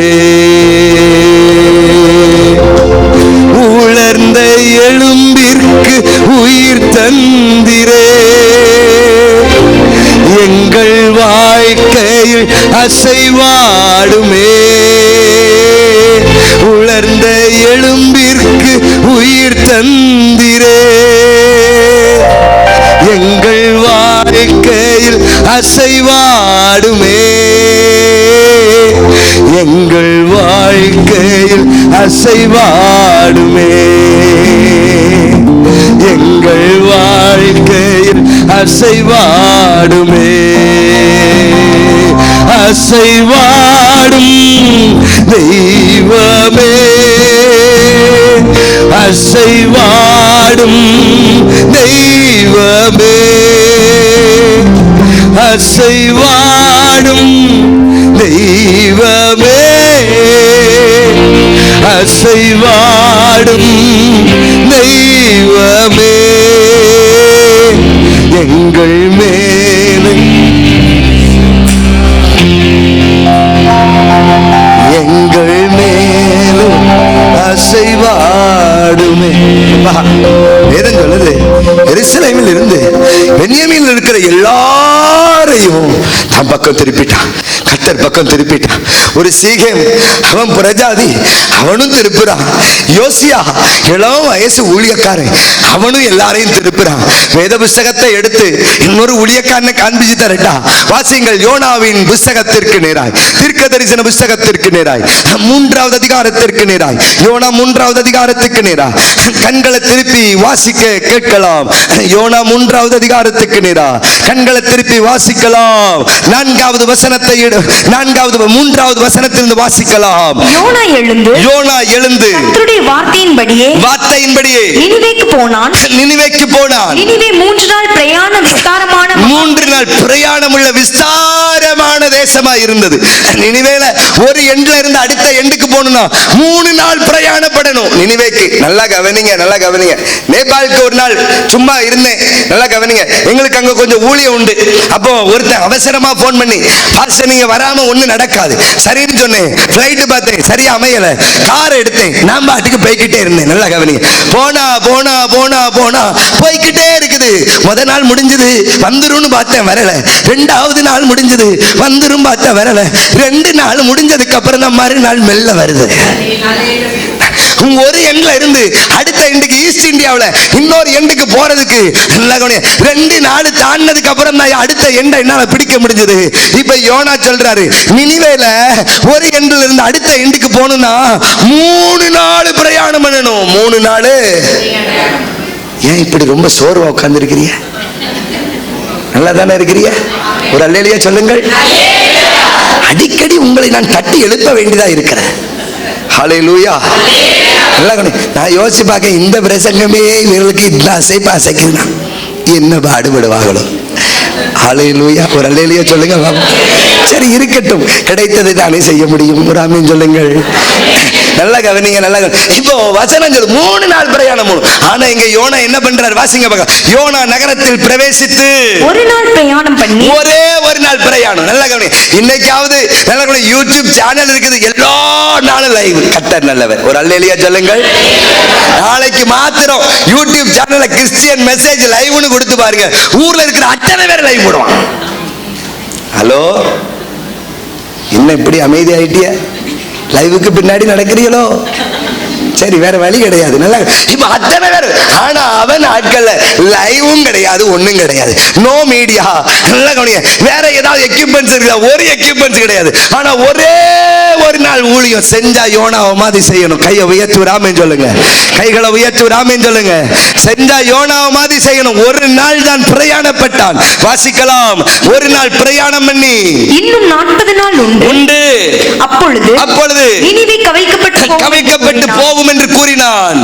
உலர்ந்த எலும்பிற்கு உயிர் தந்திரே, எங்கள் வாழ்க்கையில் அசைவாடுமே. உலர்ந்த எலும்பிற்கு உயிர் தந்திரே, எங்கள் வாழ்க்கையில் அசைவாடுமே. எங்கள் வாழ்க்கையில் அசைவாடுமே. எங்கள் வாழ்க்கையில் அசைவாடுமே. அசைவாடும் தெய்வமே, அசைவாடும் தெய்வமே, அசைவாடும் தெய்வமே, அசைவாடும் தெய்வமே, எங்கள் மேலே எங்கள் மேலும் அசைவாடுமே. வேதம் சொல்லுது, எருசலேமில் இருந்து பென்யமீனில் இருக்கிற எல்லா அவன் பக்கம் திருப்பிட்டான், கர்த்தர் பக்கம் திருப்பிட்டான். ஒரு சீகேம் அவன் புறஜாதி, அவனும் திருப்புறான். யோசியா இளம் வயசு ஊழியக்காரன், அவனும் எல்லாரையும் திருப்புறான். வேத புஸ்தகத்தை எடுத்து இன்னொரு ஊழியக்காரனை காண்பிச்சு தரட்டா? வாசிங்கள் யோனாவின் புஸ்தகத்திற்கு நேராய், தீர்க்க தரிசன புஸ்தகத்திற்கு நேராய், 3வது அதிகாரத்திற்கு நேராய், யோனா 3வது அதிகாரத்துக்கு நேரா கண்களை திருப்பி வாசிக்க கேட்கலாம். யோனா 3வது அதிகாரத்துக்கு நேரா கண்களை திருப்பி வாசிக்கலாம். 4வது வசனத்தை 3வது வசனத்திலிருந்து வாசிக்கலாம். யோனா எழுந்து கர்த்தருடைய வார்த்தையின்படியே நினிவேக்கு போனான். நினிவே 3 நாள் பிரயாண விஸ்தாரமான 3 நாள் பிரயாணமுள்ள விஸ்தாரமான தேசமா இருந்தது. நினிவேல ஒரு எண்ட்ல இருந்து அடுத்த எண்டுக்கு போகணும்னா 3 நாள் பிரயாணப்படணும் நினிவேக்கு. நல்லா கவனிங்க, நல்லா கவனிங்க. நேபாளுக்கு ஒரு நாள் சும்மா இருந்தேன், நல்லா கவனிங்க. எங்களுக்கு அங்க கொஞ்சம் ஊழியம் உண்டு. அப்போ ஒருத்தன் அவசரமா போன் பண்ணி, பாஸ்டர் நீங்க வராம ஒண்ணு நடக்காது சரின்னு சொன்னேன். பிளைட் பார்த்தேன், சரியா அமையல. கார் எடுத்தேன், நான் பாட்டுக்கு போய்கிட்டே இருந்தேன். நல்லா கவனிங்க. போனா போனா போனா போனா போய்கிட்டே இருக்குது. முதல் நாள் முடிஞ்சது, வந்துரும்னு பார்த்தேன், வரல. 2வது நாள் முடிஞ்சது, வந்துரும் பார்த்தா வரல. 2 நாள் முடிஞ்சதுக்கு அப்புறம் தான் மறுநாள் மெல்ல வருது. ஒரு எண்ட்ல இருந்து அடுத்த எண்டுக்கு, ஈஸ்ட் இந்தியாவில் இன்னொரு எண்டுக்கு போறதுக்கு 2 நாள் தாண்டதுக்கு அப்புறம் தான் அடுத்த எண்டை என்னால பிடிக்க முடிஞ்சது. இப்ப யோனா சொல்றாரு, நினிவேல ஒரு எண்ட்ல இருந்து அடுத்த எண்டுக்கு போகணும்னா 3 நாள் பிரயாணம் பண்ணணும். 3 நாள். ஏன் இப்படி ரொம்ப சோர்வா உட்கார்ந்து இருக்கிறீங்க? நல்லா தானே இருக்கிறீங்க? ஒரு அல்லேலியா சொல்லுங்கள். அடிக்கடி உங்களை நான் தட்டி எழுப்ப வேண்டியதா இருக்கிறேன். ஹல்லேலூயா. நான் யோசிச்சு பார்க்க, இந்த பிரசங்கமே இவர்களுக்கு இந்த அசைப்பா அசைக்குதுன்னா என்ன பாடுபடுவாங்களோ. ஹல்லேலூயா. ஒரு அல்லேலூயா சொல்லுங்க. சரி இருக்கட்டும், கிடைத்ததை தானே செய்ய முடியும். ஒரு ஆமென் சொல்லுங்கள். நல்லா கவனிங்க, நல்லா இப்போ வசனம் சொல்லு 3 நாள் பிரயாணம். ஆனா இங்க யோனா என்ன பண்றாரு? வாசிங்க பாக்க. யோனா நகரத்தில் பிரவேசித்து 1 நாள் பிரயாணம் பண்ணி, ஒரே ஒரு நாள் பிரயாணம். நல்லா கவனி. இன்னைக்காவது நல்லா கவனி, யூடியூப் சேனல் இருக்குது, எல்லா நாளும் லைவ். கர்த்தர் நல்லவர். ஒரு அல்லேலூயா சொல்லுங்கள். நாளைக்கு மாத்திரம் யூடியூப் சேனல்ல கிறிஸ்டியன் மெசேஜ் லைவ்னு கொடுத்து பாருங்க, ஊர்ல இருக்கிற அத்தனை பேர் லைவ் போடுவான். ஹலோ, என்ன இப்படி அமைதி ஆயிட்டிய? லைவுக்கு பின்னாடி நடக்கிறீங்களோ? சரி, வேற வழி கிடையாது. நல்லா இப்ப அத்தனை பேர். ஆனா அவன் ஆட்கள்ல லைவும் கிடையாது, ஒண்ணும் கிடையாது. No media. நல்லா கவனிங்க. வேற ஏதாவது எக்யூப்மெண்ட்ஸ் இருக்குதா? ஒரு எக்யூப்மெண்ட்ஸ் கிடையாது. ஆனா ஒரே ஒரு நாள் ஊழியம் செஞ்சா யோனாவை மாதிரி செய்யணும். கையை உயர்த்தி ராமேன்னு சொல்லுங்க. கைகளை உயர்த்தி ராமேன்னு சொல்லுங்க. செஞ்சா யோனாவை மாதிரி செய்யணும். ஒரு நாள் தான் பிரயாணப்பட்டான். வாசிக்கலாம். ஒரு நாள் பிரயாணம் பண்ணி இன்னும் 40 நாள் உண்டு. அப்பொழுது நினிவே கவிழ்க்கப்பட்டு போகும் என்று கூறினான்.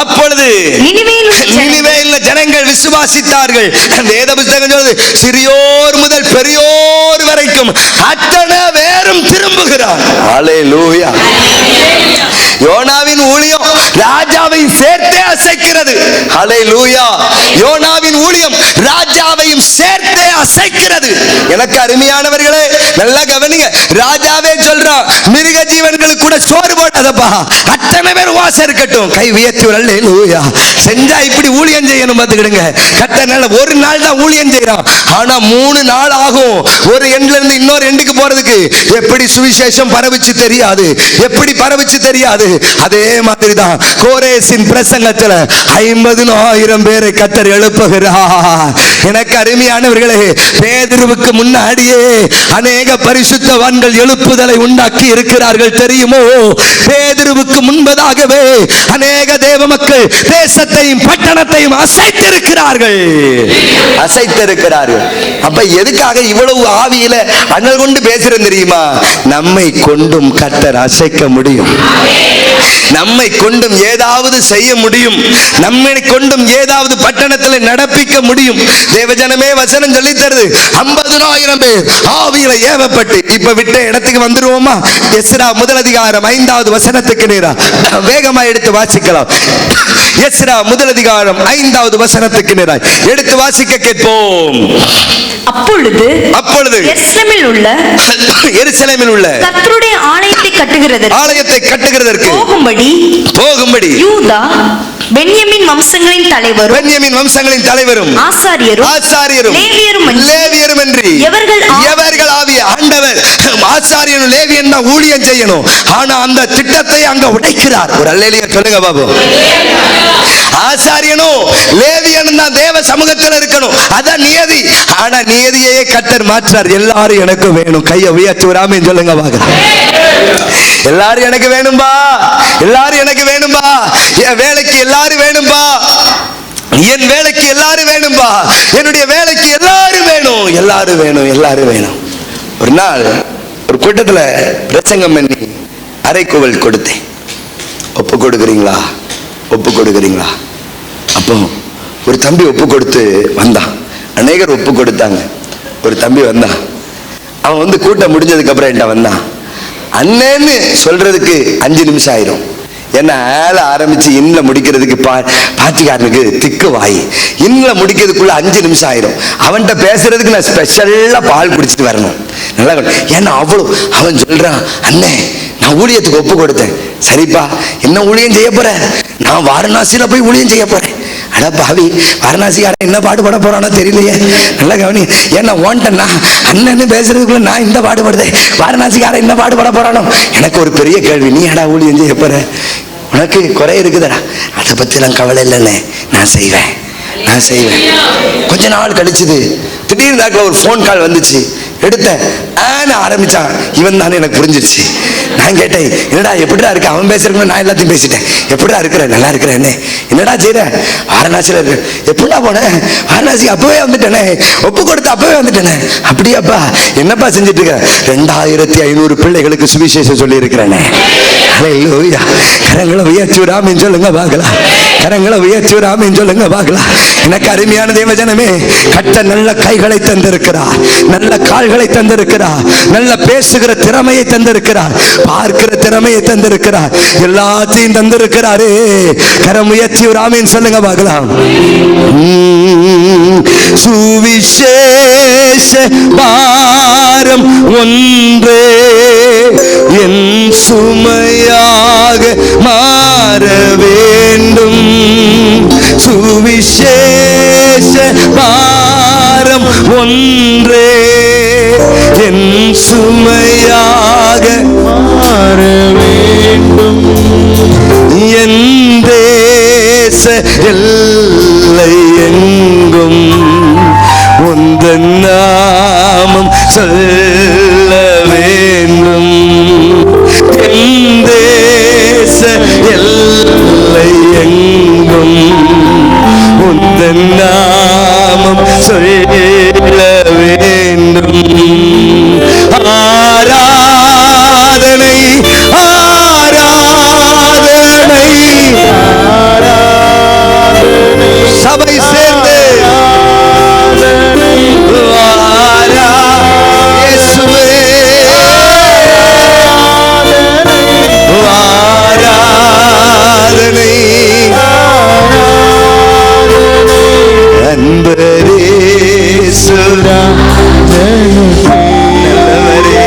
அப்பொழுது நினிவேயில் ஜனங்கள் விசுவாசித்தார்கள். வேத புத்தகம் சொல்லுது, சிறியோர் முதல் பெரியோர் வரைக்கும் அத்தனை பேரும் திரும்புகிறார். ஹல்லேலூயா. யோனாவின் ஊழியம் ராஜாவையும் சேர்த்தே அசைக்கிறது. ஹல்லேலூயா. யோனாவின் ஊழியம் ராஜாவையும் சேர்த்தே அசைக்கிறது. எனக்கு அருமையானவர்களே, நல்லா கவனிங்க. ராஜாவே சொல்றான், மிருக ஜீவன்களுக்கு கூட சோறு போடாதப்பா, அத்தனை பேர் வாசம் இருக்கட்டும். கை உயர்த்தி ஹல்லேலூயா. செஞ்சா இப்படி ஊழியம் செய்யணும் பார்த்துக்கிடுங்க. கர்த்தர் ஒரு நாள் தான் ஊழியம் செய்யறான். ஆனா 3 நாள் ஆகும் ஒரு எண்ட்ல இருந்து இன்னொரு எண்டுக்கு போறதுக்கு. எப்படி சுவிசேஷம் பரவிச்சு தெரியாது, எப்படி பரவிச்சு தெரியாது. அதே மாதிரிதான் கோரேசின் பிரசங்கத்துல 50,000 பேரை கர்த்தர் எழுப்புகிறார். எனக்கு அருமையானவர்களே, பேதுருவுக்கு முன்னாடியே அநேக பரிசுத்தவான்கள் எழுப்புதலை உண்டாக்கி இருக்கிறார்கள் தெரியுமோ? பேதுருவுக்கு முன்பதாகவே அநேக தேவ மக்கள் தேசத்தையும் பட்டணத்தையும் அசைத்திருக்கிறார்கள். அப்ப எதுக்காக இவ்வளவு ஆவியில அனல் கொண்டு பேசுறேன் தெரியுமா? நம்மை கொண்டும் கர்த்தர் அசைக்க முடியும். நம்மை கொண்டும் ஏதாவது செய்ய முடியும். நம்மை கொண்டும் ஏதாவது பட்டணத்தில் நடப்பிக்க முடியும். தேவஜனமே வசனம் சொல்லி தருது. 50,000 பேர் ஆவியில ஏவப்பட்டு இப்ப விட்ட இடத்துக்கு வந்துருவோமா? எஸ்ரா முதல் அதிகாரம் 5வது வசனத்துக்கு நேரா வேகமா எடுத்து வாசிக்கலாம். எஸ்ரா முதல் அதிகாரம் 5வது வசனத்துக்கு நேரா எடுத்து வாசிக்க கேட்போம். அப்பொழுது எருசலேமில் உள்ள கர்த்தருடைய ஆலயத்தை கட்டுகிறதற்கு போகும்படி யூதா பென்யமீன் வம்சங்களின் தலைவரும் பென்யமீன் வம்சங்களின் தலைவரும் ஆசாரியரும் லேவியரும் என்று எவர்கள் ஆவிய ஆண்டவர் ஆசாரியனும் லேவியன் தான் ஊழியம் செய்யணும். ஆனா அந்த திட்டத்தை அங்க உடைக்கிறார். ஒரு அல்லேலூயா சொல்லுங்க பாபு. ஆசாரியனும் லேவியனும் தான் தேவ சமூகத்தில் இருக்கணும், அதான் நியதி. ஆனா நியதியே கர்த்தர் மாற்றார். எல்லாரும் எனக்கு வேணும், கையை உயர்த்தி ஒரு ஆமென் சொல்லுங்க பாக்கலாம். எல்லாரும் எனக்கு வேணும்பா, எல்லாரும் எனக்கு வேணும்பா, என் வேலைக்கு எல்லாரும் வேணும்பா, என் வேலைக்கு எல்லாரும் வேணும்பா, என்னுடைய வேலைக்கு எல்லாரும் வேணும், எல்லாரும் வேணும், எல்லாரும் வேணும். ஒரு நாள் ஒரு கூட்டத்துல பிரசங்கம் பண்ணி அரைக்குவல் கொடுத்தேன். ஒப்பு கொடுக்குறீங்களா, ஒப்பு கொடுக்குறீங்களா? அப்போ ஒரு தம்பி ஒப்பு கொடுத்து வந்தான். அநேகர் ஒப்பு கொடுத்தாங்க. ஒரு தம்பி வந்தான். அவன் வந்து கூட்டம் முடிஞ்சதுக்கு அப்புறம் என்கிட்ட வந்தான். அண்ணன்னு சொல்றதுக்கு 5 நிமிஷம் ஆயிரும். ஏன்னா ஆள ஆரம்பிச்சு இன்ன முடிக்கிறதுக்கு பாட்டிக்காரனுக்கு திக்கு வாய். இன்ன முடிக்கிறதுக்குள்ள 5 நிமிஷம் ஆயிரும். அவன்கிட்ட பேசுறதுக்கு நான் ஸ்பெஷலா பால் குடிச்சிட்டு வரணும். நல்லா, ஏன்னா அவ்வளோ அவன் சொல்றான், அண்ணே நான் ஊழியத்துக்கு ஒப்பு கொடுத்தேன். சரிப்பா, என்ன ஊழியம் செய்ய போற? நான் வாரணாசியில போய் ஊழியம் செய்ய போறேன். அட பாவி, வாரணாசிக்காரன் என்ன பாடுபட போறானோ தெரியலையே. நல்லா கவனி. ஏன்னா ஓன்ட்டா அண்ணன்னு பேசுறதுக்குள்ள நான் இந்த பாடுபடுதேன், வாரணாசிக்காரன் என்ன பாடுபட போறானோ. எனக்கு ஒரு பெரிய கேள்வி, நீ அடா ஊழியம் செய்ய போற? உனக்கு குறை இருக்குதடா, அதை பத்தி எல்லாம் கவலை இல்லைன்னு நான் செய்வேன், நான் செய்வேன். கொஞ்ச நாள் கழிச்சுது, திடீர்னு ஒரு ஃபோன் கால் வந்துச்சு. எடுத்தேன், ஆரம்பிச்சான். இவன் தானே எனக்கு புரிஞ்சிருச்சு. நான் கேட்டேன், என்னடா எப்படிடா இருக்கு? அவன் பேசுறதுக்கு நான் எல்லாத்தையும் பேசிட்டேன். எப்படிடா இருக்கிற? நல்லா இருக்கிறேன். என்னடா செய்யற? வாரணாசியில இருக்கு. எப்படிடா போனேன்? வாரணாசிக்கு அப்பவே வந்துட்டேனே, ஒப்பு கொடுத்து அப்பவே வந்துட்டேனே. அப்படியாப்பா, என்னப்பா செஞ்சுட்டு இருக்க? 2500 பிள்ளைகளுக்கு சுவிசேஷம் சொல்லி இருக்கிறேனே. கரங்களை உயர்த்தி ராமின்னு சொல்லுங்க பாக்கலாம். கரங்களை உயர்த்தி ராமின்னு சொல்லுங்க பாக்கலாம். எனக்கு அருமையான தேவஜனமே, கட்ட நல்ல கைகளை தந்திருக்கிறார், நல்ல கால்களை தந்திருக்கிறார், நல்ல பேசுகிற திறமையை தந்திருக்கிறார், பார்க்கிற திறமையை தந்திருக்கிறார், எல்லாத்தையும் தந்திருக்கிறாரே. கரம் உயர்த்தி ஒரு ஆமீன் சொல்லுங்க பார்க்கலாம். சுவிசேஷ பாரம் ஒன்றே என் சுமையாக மாற வேண்டும். சுவிசேஷ பாரம் ஒன்றே என் சுமையாக மாற வேண்டும். என் தேச எல்லை எங்கும் உந்தன் நாமம் சொல்ல வேண்டும். என் தேச எல்லை எங்கும் உந்தன் நாமம் சொல்ல வேண்டும். ஆராதனை ஆராதனை சபை சேர்ந்து ஆராதனை அன்பரே சுரா நல்லவரே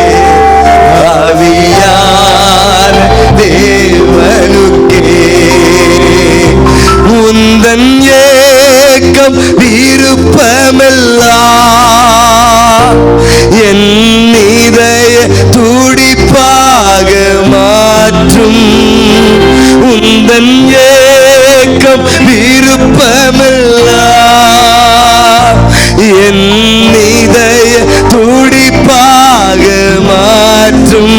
ஆவியான தேவனுக்கே உந்தன் ஏக்கம் விருப்பமெல்லாம் என் இதய துடிப்பாக மாற்றும். உந்தன் ஏக்கம் விருப்பமெல்லாம் என் இதய துடிப்பாக மாற்றும்.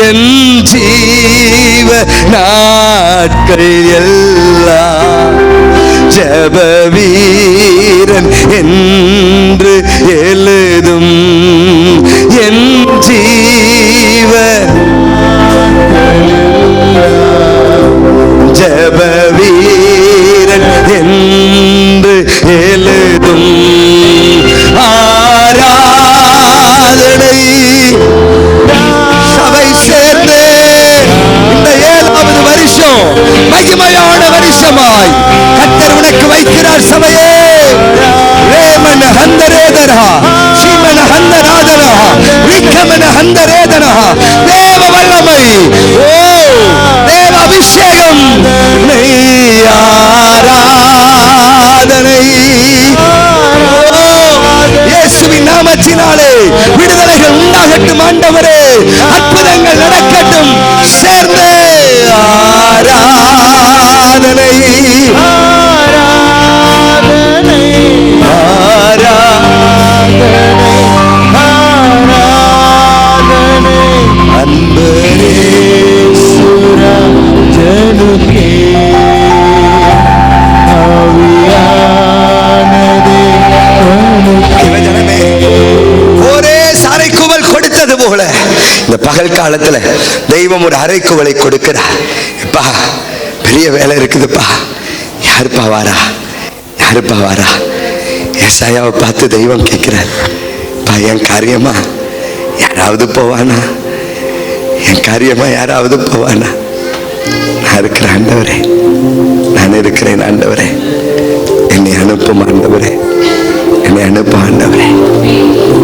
என் ஜீவ நாட்கள் எல்லாம் ஜெப வீரன் என்று எழுதும். என் ஜீவ ஜெப வீரன் என்று எழுதும். ஆராதனை சபை சேர்ந்து இந்த 7வது வருஷம் மகிமையான வருஷமாய் கர்த்தர் உனக்கு வைக்கிறார். சபையே ரேமன ஹந்தரேதரா சீமன ஹந்தராதரா விக்கமன ஹந்தரேதரா தேவ வல்லமை, ஓ தேவ அபிஷேகம் ஆராதனை ஆராதனை ஆராதனை அன்பரே சுராஜனுக்கே ஆவியானதே ஒரே அறைக்குவல் கொடுத்தது போல இந்த பகல் காலத்துல தெய்வம் ஒரு அறைக்குவலை கொடுக்கிறார். எப்பா பெரிய வேலை இருக்குதுப்பா, யாருப்பா வாரா, யாருப்பா வாரா? ஏசாயாவை பார்த்து தெய்வம் கேட்கிறார், என் காரியமா யாராவது போவானா? என் காரியமா யாராவது போவானா? நான் இருக்கிறேன் ஆண்டவரே, நான் இருக்கிறேன் ஆண்டவரே, என்னை அனுப்பும் ஆண்டவரே, என்னை அனுப்பும் ஆண்டவரே.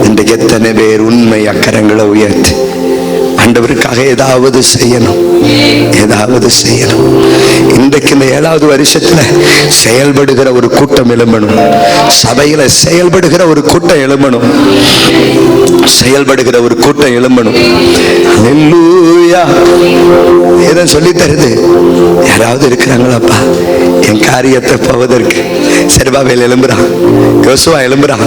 இன்றைக்கு எத்தனை பேர் உண்மை அக்கரங்களை உயர்த்தி ஆண்டவருக்காக ஏதாவது செய்யணும், ஏதாவது செய்யணும். இன்றைக்கு இந்த 7வது வருஷத்துல செயல்படுகிற ஒரு கூட்டம் எழும்பணும். சபையில செயல்படுகிற ஒரு கூட்டம் எழும்பணும், செயல்படுகிற ஒரு கூட்டம் எழும்பணும். அல்லேலூயா. ஏதோ சொல்லி தருது, யாராவது இருக்கிறாங்களாப்பா என் காரியத்தை போவதற்கு? செருபாபேல் எழும்புறான், யோசுவா எழும்புறான்,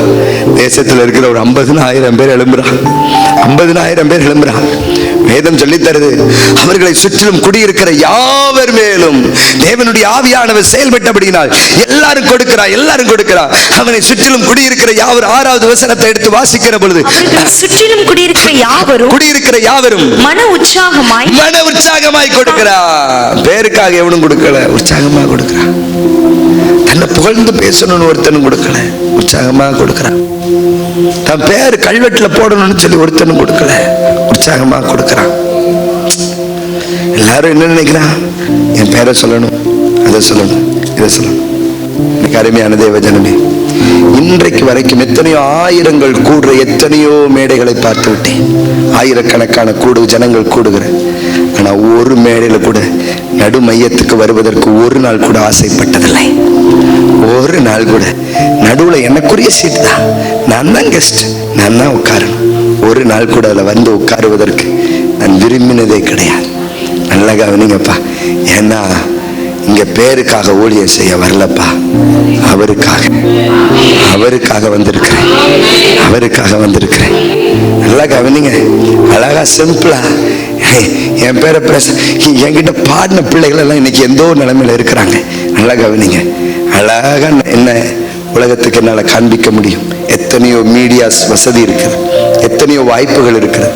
தேசத்தில் இருக்கிற ஒரு 50,000 பேர் எழும்புறான், 50,000 பேர் எழும்புறான். வேதம் சொல்லி தருது, அவர்களை சுற்றிலும் குடியிருக்கிற யாவர் மேலும் தேவனுடைய ஆவியானவர் செயல்பட்டபடியினால் எல்லாரும் கொடுக்கிறார், எல்லாரும் கொடுக்கிறார். அவனை சுற்றிலும் குடியிருக்கிற யாவர் 6வது வசனத்தை எடுத்து வாசிக்கிற பொழுது, சுற்றிலும் குடியிருக்கிற யாவரும் மன உற்சாகமாய் கொடுக்கிறார். பேருக்காக எவனும் கொடுக்கல, உற்சாகமா கொடுக்கிறான். தன்னை புகழ்ந்து பேசணும்னு ஒருத்தனும் கொடுக்கல, உற்சாகமா கொடுக்கிறான். தன் பேர் கல்வெட்டுல போடணும்னு சொல்லி ஒருத்தனும் கொடுக்கல, உற்சாகமா கொடுக்கிறான். எல்லாரும் என்ன நினைக்கிறான்? என் பேரை சொல்லணும், அதை சொல்லணும், இதை சொல்லணும். அருமையான தேவ ஜனமே, இன்றைக்கு வரைக்கும் எத்தனையோ ஆயிரங்கள் கூடுற எத்தனையோ மேடைகளை பார்த்து விட்டேன். ஆயிரக்கணக்கான ஜனங்கள் கூடுகிற, ஆனா ஒரு மேடையில கூட நடு மையத்துக்கு வருவதற்கு ஒரு நாள் கூட ஆசைப்பட்டதில்லை. ஒரு நாள் கூட நடுவுல எனக்குரிய சீட்டு தான், நான் தான் கெஸ்ட், நான் தான் உட்காரணும். ஒரு நாள் கூட அதில் வந்து உட்காருவதற்கு நான் விரும்பினதே கிடையாது. நல்லா கவனிங்கப்பா. ஏன்னா இங்க பேருக்காக ஊழியம் செய்ய வரலப்பா, அவருக்காக வந்திருக்கிறேன், அவருக்காக வந்திருக்கிறேன். நல்லா கவனிங்க. அழகா சிம்பிளா என் பேரை என்கிட்ட பாடின பிள்ளைகள் எல்லாம் இன்னைக்கு எந்த ஒரு நிலைமையில இருக்கிறாங்க. நல்லா கவனிங்க. அழகா என்ன உலகத்துக்கு என்னால காண்பிக்க முடியும். எத்தனையோ மீடியாஸ் வசதி இருக்குது, எத்தனையோ வாய்ப்புகள் இருக்குது.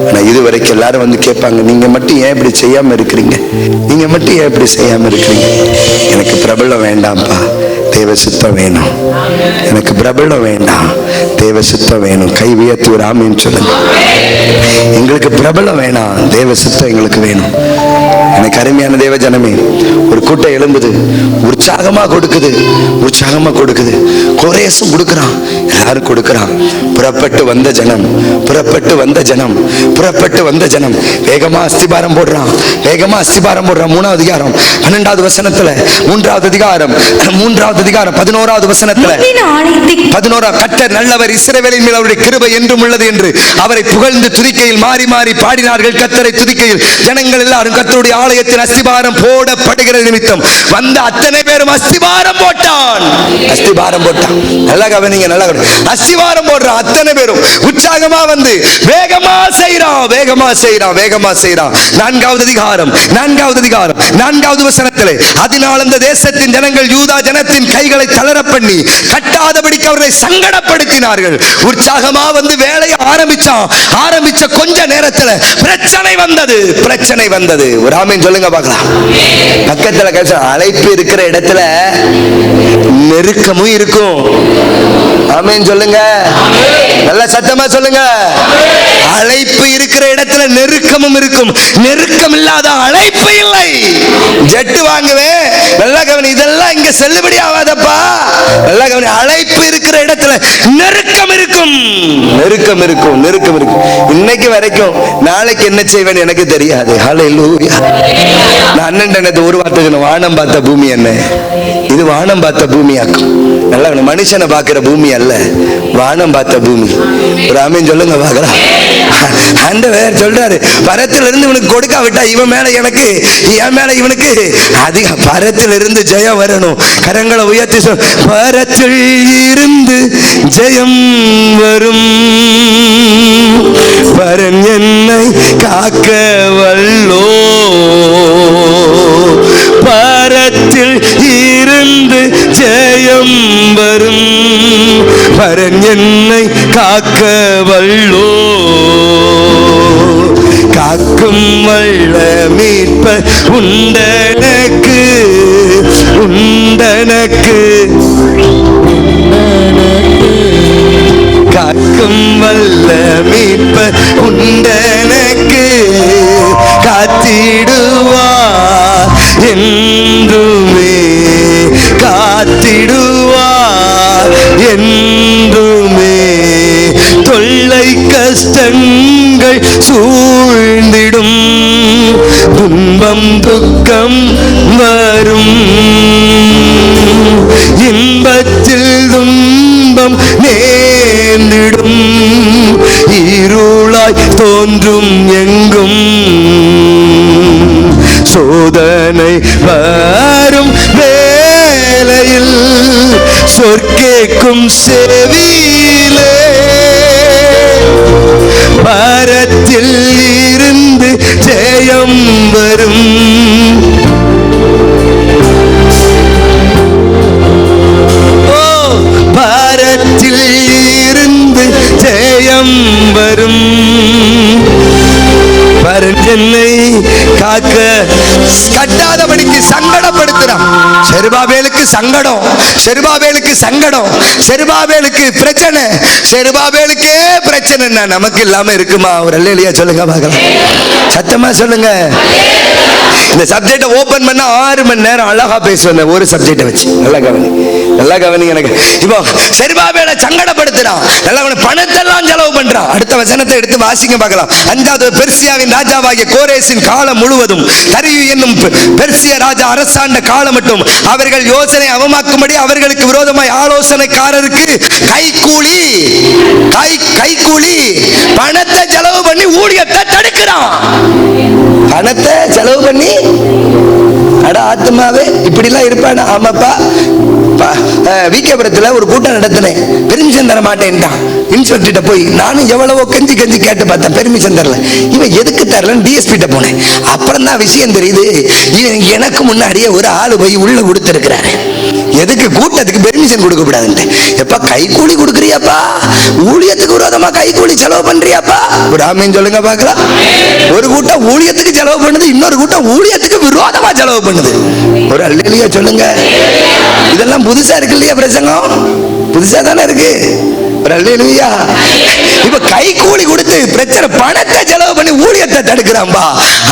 ஆனா இதுவரைக்கும் எல்லாரும் வந்து கேட்பாங்க, நீங்க மட்டும் ஏன் இப்படி செய்யாம இருக்கிறீங்க, நீங்க மட்டும் ஏன் இப்படி செய்யாம இருக்கிறீங்க? எனக்கு பிரபலம் வேண்டாம்ப்பா, தேவ சுத்தம் வேணும். எனக்கு பிரபலம் வேண்டாம், தேவ சுத்தம் வேணும். கை உயர்த்தி ஒரு ஆமீன் சொல்லுங்க. எங்களுக்கு பிரபலம் வேணாம், தேவ சுத்தம் எங்களுக்கு வேணும். எனக்கு அருமையான தேவ ஜனமே, ஒரு கூட்டம் எழும்புது, உற்சாகமா கொடுக்குது, உற்சாகமா கொடுக்குது. கோரேசும் கொடுக்கிறான், எல்லாரும் கொடுக்கிறான். புறப்பட்டு வந்த ஜனம், புறப்பட்டு வந்த ஜனம், புறப்பட்டு வந்த ஜனம் வேகமா அஸ்திபாரம் போடுறான், வேகமா அஸ்திபாரம் போடுறான். 3வது அதிகாரம் 12வது வசனத்துல, 3வது அதிகாரம் 11வது வசனத்துல, 11 கர்த்தர் நல்லவர், இஸ்ரவேலின் மேல் அவருடைய கிருபை என்றும் உள்ளது என்று அவரை புகழ்ந்து துதிக்கையில் மாறி மாறி பாடினார்கள். கர்த்தரை துதிக்கையில் ஜனங்கள் எல்லாரும் கர்த்தருடைய ஆலயத்தின் அஸ்திபாரம் போடப்படுகிற நிமித்தம் வந்த அத்தனை பேரும் அஸ்திபாரம் போட்டான், அஸ்திபாரம் போட்டான். நல்லா கவனிங்க, நல்லா கவனிங்க. அஸ்திபாரம் போடுறான், அத்தனை பேரும் உற்சாகமா வந்து வேகமா செய்றான், வேகமா செய்றான், வேகமா செய்றான். 4வது அதிகாரம் 4வது வசனத்திலே, அதனால் அந்த தேசத்தின் ஜனங்கள் யூதா ஜனத்தின் கைகளை தளர பண்ணி கட்டாதபடிக்கு அவர்களை சங்கடப்படுத்தினார்கள். உற்சாகமா வந்து வேலையை ஆரம்பிச்ச கொஞ்ச நேரத்துல பிரச்சனை வந்தது, பிரச்சனை வந்தது. ஒரு ஆமீன் சொல்லுங்க பார்க்கலாம். பக்கத்துல அழைப்பு இருக்கிற இடத்துல நெருக்கமும் இருக்கும். ஆமீன் சொல்லுங்க, நல்ல சத்தமா சொல்லுங்க. அழைப்பு இருக்கிற இடத்துல நெருக்கமும் இருக்கும், நெருக்கம் இல்லாத அழைப்பு இல்லை. ஜெட்டு வாங்குவேன், நல்லா கவனி, இதெல்லாம் இங்க செல்லுபடி ஆகாதப்பா. நல்லா கவனி, அழைப்பு இருக்கிற இடத்துல நெருக்கம் இருக்கும், நெருக்கம் இருக்கும், நெருக்கம் இருக்கும். இன்னைக்கு வரைக்கும் நாளைக்கு என்ன செய்வேன் எனக்கு தெரியாது. ஹல்லேலூயா. நான் அண்ணன் ஒரு வார்த்தை, வானம் பார்த்த பூமி என்ன, இது வானம் பார்த்த பூமியாக்கும். நல்லா மனுஷனை பார்க்கிற பூமி அல்ல, வானம் பார்த்த பூமி. ஒரு ஆமீன் சொல்லுங்க பார்க்கலாம். ஆண்டவர் சொல்றாரு, பரத்திலிருந்து இவனுக்கு கொடுக்க விட்டா இவன் மேல எனக்கு, என் மேல இவனுக்கு அதிக பரத்திலிருந்து ஜெயம் வரணும். கரங்களை உயர்த்தி சொல், பரத்தில் இருந்து ஜெயம் வரும், பரன் என்னை காக்க வல்லோ, பரத்தில் இருந்து ஜெயம் வரும், பரன் என்னை காக்க வல்லோ, காக்கும் வல்ல மீட்பர் உண்டனக்கு, உண்டனக்கு, காக்கும் வல்ல மீட்பர் உண்டனக்கு, காத்திடுவார் என்றுமே, காத்திடுவார் என்றுமே, தொல்லை கஷ்டங்கள் சூழ்ந்திடும், துன்பம் துக்கம் வரும், இன்பத்தில் துன்பம் நேர்ந்திடும், இருளாய் தோன்றும் எங்கும், சோதனை வரும் வேளையில் சொற்கேக்கும் செவியிலே, பரத்தில் இருந்து ஜெயம் வரும், ஓ பரத்தில் இருந்து ஜெயம் வரும், பரன் என்னை காக்க. கட்டாதபடிக்கு சங்கடப்படுத்துறான். செருபாபேலுக்கு சங்கடம், செருபாபேலுக்கு சங்கடம், செருபாபேலுக்கு பிரச்சனை, செருபாபேலுக்கே பிரச்சனைன்னா நமக்கு இல்லாம இருக்குமா? ஒரு அல்லேலூயா சொல்லுங்க பார்க்கலாம், சத்தமா சொல்லுங்க. இந்த சப்ஜெக்ட ஓபன் பண்ண 6 மணி நேரம் அழகா பேசுவேன் ஒரு சப்ஜெக்ட வச்சு. நல்லா கவனி, நல்லா கவனி. எனக்கு இப்போ செருபாபேலை சங்கடப்படுத்துறான், நல்லா பணத்தை எல்லாம் செலவு பண்றான். அடுத்த வசனத்தை எடுத்து வாசிங்க பார்க்கலாம். 5வது பெர்சியாவின் ராஜாவாகிய கோரேசின் காலம் முழுவதும், தரியு என்னும் பெர்சிய ராஜா அரசாண்ட காலம் மட்டும், அவர்கள் யோசனை அவமாக்கும்படி அவர்களுக்கு விரோதமாய் ஆலோசனைக்காரருக்கு கைக்கூலி, கைக்கூலி பணத்தை செலவு பண்ணி ஊழியத்தை தடுக்கிறான். பணத்தை செலவு பண்ணி, அட ஆத்மாவே இப்படிலாம் இருப்பானா? ஆமாப்பா, வீக்கபுரத்தில் ஒரு கூட்டம் நடத்தினேன், பெர்மிஷன் தர மாட்டேன்ட்டான். இன்ஸ்பெக்டர் போய் நானும் எவ்வளவோ கெஞ்சி கெஞ்சி கேட்டு பார்த்தேன், பெர்மிஷன் தரல. இவன் எதுக்கு தரலன்னு டிஎஸ்பி போனேன். அப்புறம் தான் விஷயம் தெரியுது, எனக்கு முன்னாடியே ஒரு ஆளு போய் உள்ள கொடுத்துருக்கிறாரு. எதுக்கு கூட்டத்துக்கு பெர்மிஷன் கொடுக்க கூடாதுன்ட்டு. எப்ப கைக்கூலி கொடுக்குறியாப்பா, ஊழியத்துக்கு விரோதமா கைக்கூலி செலவு பண்றியாப்பா? ஒரு ஆமீன் சொல்லுங்க பார்க்கலாம். ஒரு கூட்டம் ஊழியத்துக்கு செலவு பண்ணுது, இன்னொரு கூட்டம் ஊழியத்துக்கு விரோதமா செலவு பண்ணுது. ஒரு அல்லேலூயா சொல்லுங்க. இதெல்லாம் புதுசா இருக்கு இல்லையா? பிரசங்கம் புதுசா தானே இருக்கு. ஒரு அல்லேலூயா. இப்ப கைக்கூலி கொடுத்து பிரச்சனை, பணத்தை செலவு பண்ணி ஊழியத்தை தடுக்கிறான்பா.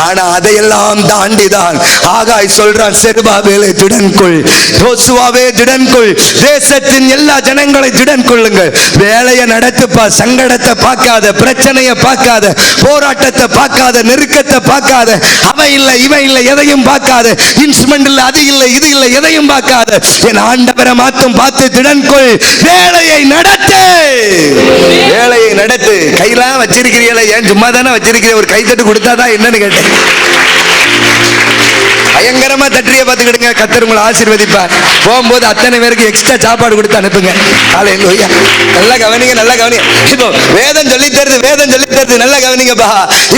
ஆனா அதையெல்லாம் தாண்டிதான் ஆகாய் சொல்றான், செருபாபேலை திடன்கொள், யோசுவாவே திடன்கொள், தேசத்தின் எல்லா ஜனங்களை திடன் கொள்ளுங்கள், வேலையை நடத்துப்பா, சங்கடத்தை பார்க்காத, பிரச்சனையை பார்க்காத, போராட்டத்தை பார்க்காத, நெருக்கத்தை பார்க்காத, அவன் இல்லை இவன் இல்லை எதையும் பார்க்காத, இன்ஸ்ட்ருமெண்ட் இல்லை அது இல்லை இது இல்லை எதையும் பார்க்காத, என் ஆண்டவரை மாத்தும் பார்த்து திடன்கொள், வேலையை நடத்து, வேலையை நடத்து. கையெல்லாம் வச்சிருக்கிறீங்களா? ஏன் சும்மா தானே வச்சிருக்கிற? ஒரு கைத்தட்டு கொடுத்தாதான் என்னன்னு கேட்டேன். பயங்கரமா தட்டிய பார்த்துக்கிடுங்க, கர்த்தர் உங்களை ஆசீர்வதிப்பார். போகும்போது அத்தனை பேருக்கு எக்ஸ்ட்ரா சாப்பாடு கொடுத்து அனுப்புங்க. ஹல்லேலூயா. நல்லா கவனிங்க, நல்லா கவனிங்க. இப்போ வேதம் சொல்லி தருது, வேதம் சொல்லி தருது, நல்லா கவனிங்கப்பா.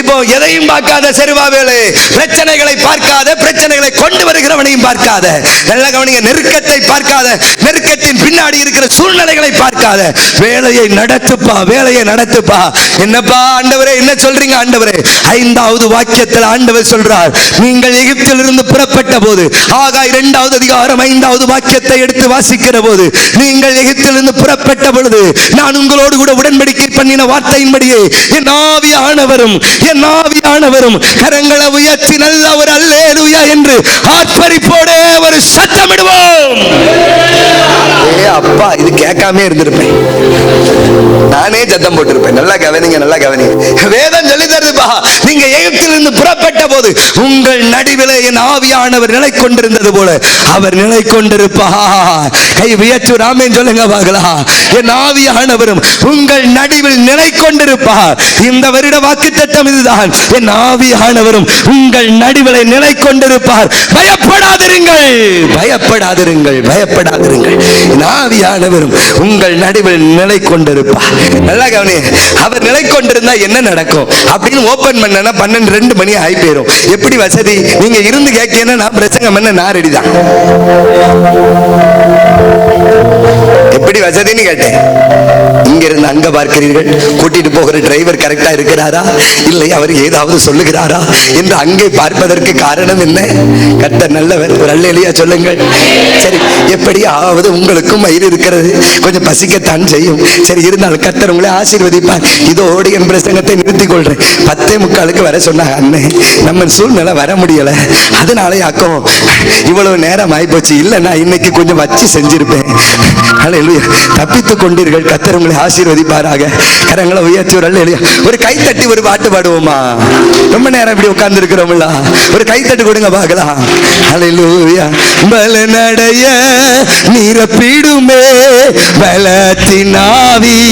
இப்போ எதையும் பார்க்காத செருபாபேலே, பிரச்சனைகளை பார்க்காத, பிரச்சனைகளை கொண்டு வருகிறவனையும் பார்க்காத, நல்லா கவனிங்க. நெருக்கத்தை பார்க்காத, நெருக்கத்தின் பின்னாடி இருக்கிற சூழ்நிலைகளை பார்க்காத, வேலையை நடத்துப்பா, வேலையை நடத்துப்பா. என்னப்பா ஆண்டவரே என்ன சொல்றீங்க ஆண்டவரே? 5வது வாக்கியத்தில் ஆண்டவர் சொல்றார், நீங்கள் எகிப்திலிருந்து புறப்பட்ட போது, ஆகாய் 2வது அதிகாரம் 5வது வாக்கியத்தை எடுத்து வாசிக்கிற போது, நீங்கள் எகிப்திலிருந்து புறப்பட்ட பொழுது நான் உங்களோடு கூட உடன்படிக்கை பண்ணின வார்த்தையின்படியே என் ஆவியானவரும், என் ஆவியானவரும், கரங்களை உயர்த்தி நல்ல ஒரு அல்லேலூயா என்று ஆர்ப்பரிப்போடு ஒரு சத்தமிடுவோம். அப்பா இது கேட்காம இருந்திருப்பேன், நானே சத்தம் போட்டிருப்பேன். நல்லா கவனிங்க, நல்லா கவனிங்க. வேதம் சொல்லி தருதுப்பா, நீங்க எகிப்திலிருந்து புறப்பட்ட போது உங்கள் நடுவிலே என் ஆவியானவர் நிலை கொண்டிருந்தது போல அவர் நிலை கொண்டிருப்பார். கை உயர்த்தி ஆமென் சொல்லுங்க பார்க்கலாம். என் ஆவியானவரும் உங்கள் நடுவில் நிலை கொண்டிருப்பார். இந்த வருட வாக்குத்தத்தம் இதுதான், என் ஆவியானவரும் உங்கள் நடுவிலே நிலை கொண்டிருப்பார். பயப்படாதிருங்கள், பயப்படாதிருங்கள், பயப்படாதிருங்கள். என் ஆவியானவரும் உங்கள் நடுவில் நிலை கொண்டிருப்பார். நல்லா கவனி, அவர் நிலை கொண்டிருந்தா என்ன நடக்கும் அப்படின்னு ஓபன் பண்ணனா 12 மணி ஆகி போயிரும். எப்படி வசதி? நீங்க இருந்து கேட்கனா நான் பிரசங்கம் பண்ண நான் ரெடி தான். எப்படி வசதின்னு கேட்டேன். இங்க இருந்து அங்க பார்க்கிறீர்கள், கூட்டிட்டு போகிற டிரைவர் கரெக்டா இருக்கிறாரா இல்லை அவர் ஏதாவது சொல்லுகிறாரா என்று அங்கே பார்ப்பதற்கு காரணம் என்ன? கர்த்தர் நல்லவர். ஒரு அல்லேலூயா சொல்லுங்கள். சரி, எப்படியாவது உங்களுக்கும் வயிறு இருக்கிறது, கொஞ்சம் பசிக்கத்தான் செய்யும். சரி, இருந்தாலும் கர்த்தர் உங்களை ஆசீர்வதிப்பார். இதோடு என் பிரசங்கத்தை நிறுத்திக் கொள்றேன். 10:45 வர சொன்னாங்க. அண்ணே, நம்ம சூழ்நிலை வர முடியல, அதனால யாக்கும் இவ்வளவு நேரம் ஆயிப்போச்சு. இல்லைன்னா இன்னைக்கு கொஞ்சம் வச்சு செஞ்சிருப்பேன். அல்லேலூயா. தப்பித்துக் கொண்டீர்கள். கர்த்தர் உங்களை ஆசீர்வதிப்பாராக. கரங்களை உயர்த்தி ஒரு அல்லேலூயா. ஒரு கைத்தட்டி ஒரு பாட்டு பாடுவோமா? ரொம்ப நேரம் இப்படி உட்கார்ந்து இருக்கிறோம்ல, ஒரு கைத்தட்டு கொடுங்க பார்க்கலாம். அல்லேலூயா. பலனடைய நிரப்பிடுமே பலத்தினாவியே,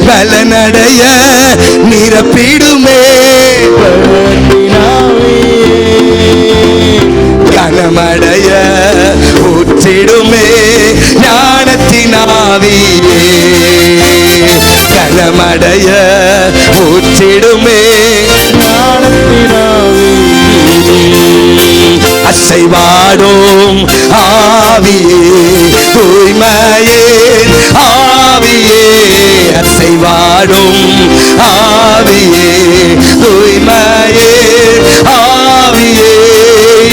பலனடைய நிரப்பிடுமே கனமடைய ஊற்றிடுமே ஞானத்தினாவியே, கனமடைய ஊற்றிடுமே அசைவாடும் ஆவியே, தூய்மையே ஆவியே, அசைவாடும் ஆவியே, தூய்மையே ஆவியே,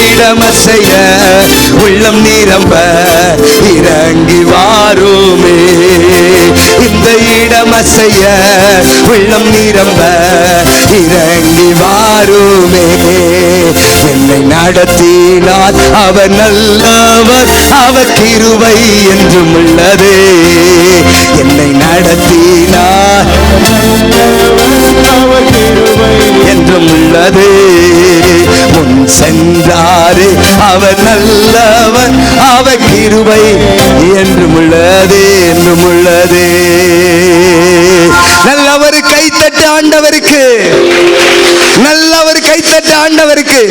இடமசைய உள்ளம் நிரம்ப இறங்கி வாருமே, இந்த இடமசைய உள்ளம் நிரம்ப இறங்கி வாருமே. என்னை நடத்தினார் அவர் நல்லவர், அவர் கிருபை என்றும் உள்ளது. என்னை நடத்தினார் என்றும் உள்ளது. முன் சென்றாரு அவர் நல்லவர், அவர் கிருபை என்றும் உள்ளது, என்றும் உள்ளது. நல்லவர் கைத்தட்டு ஆண்டவருக்கு, நல்லவர் கைத்தட்டு ஆண்டவருக்கு.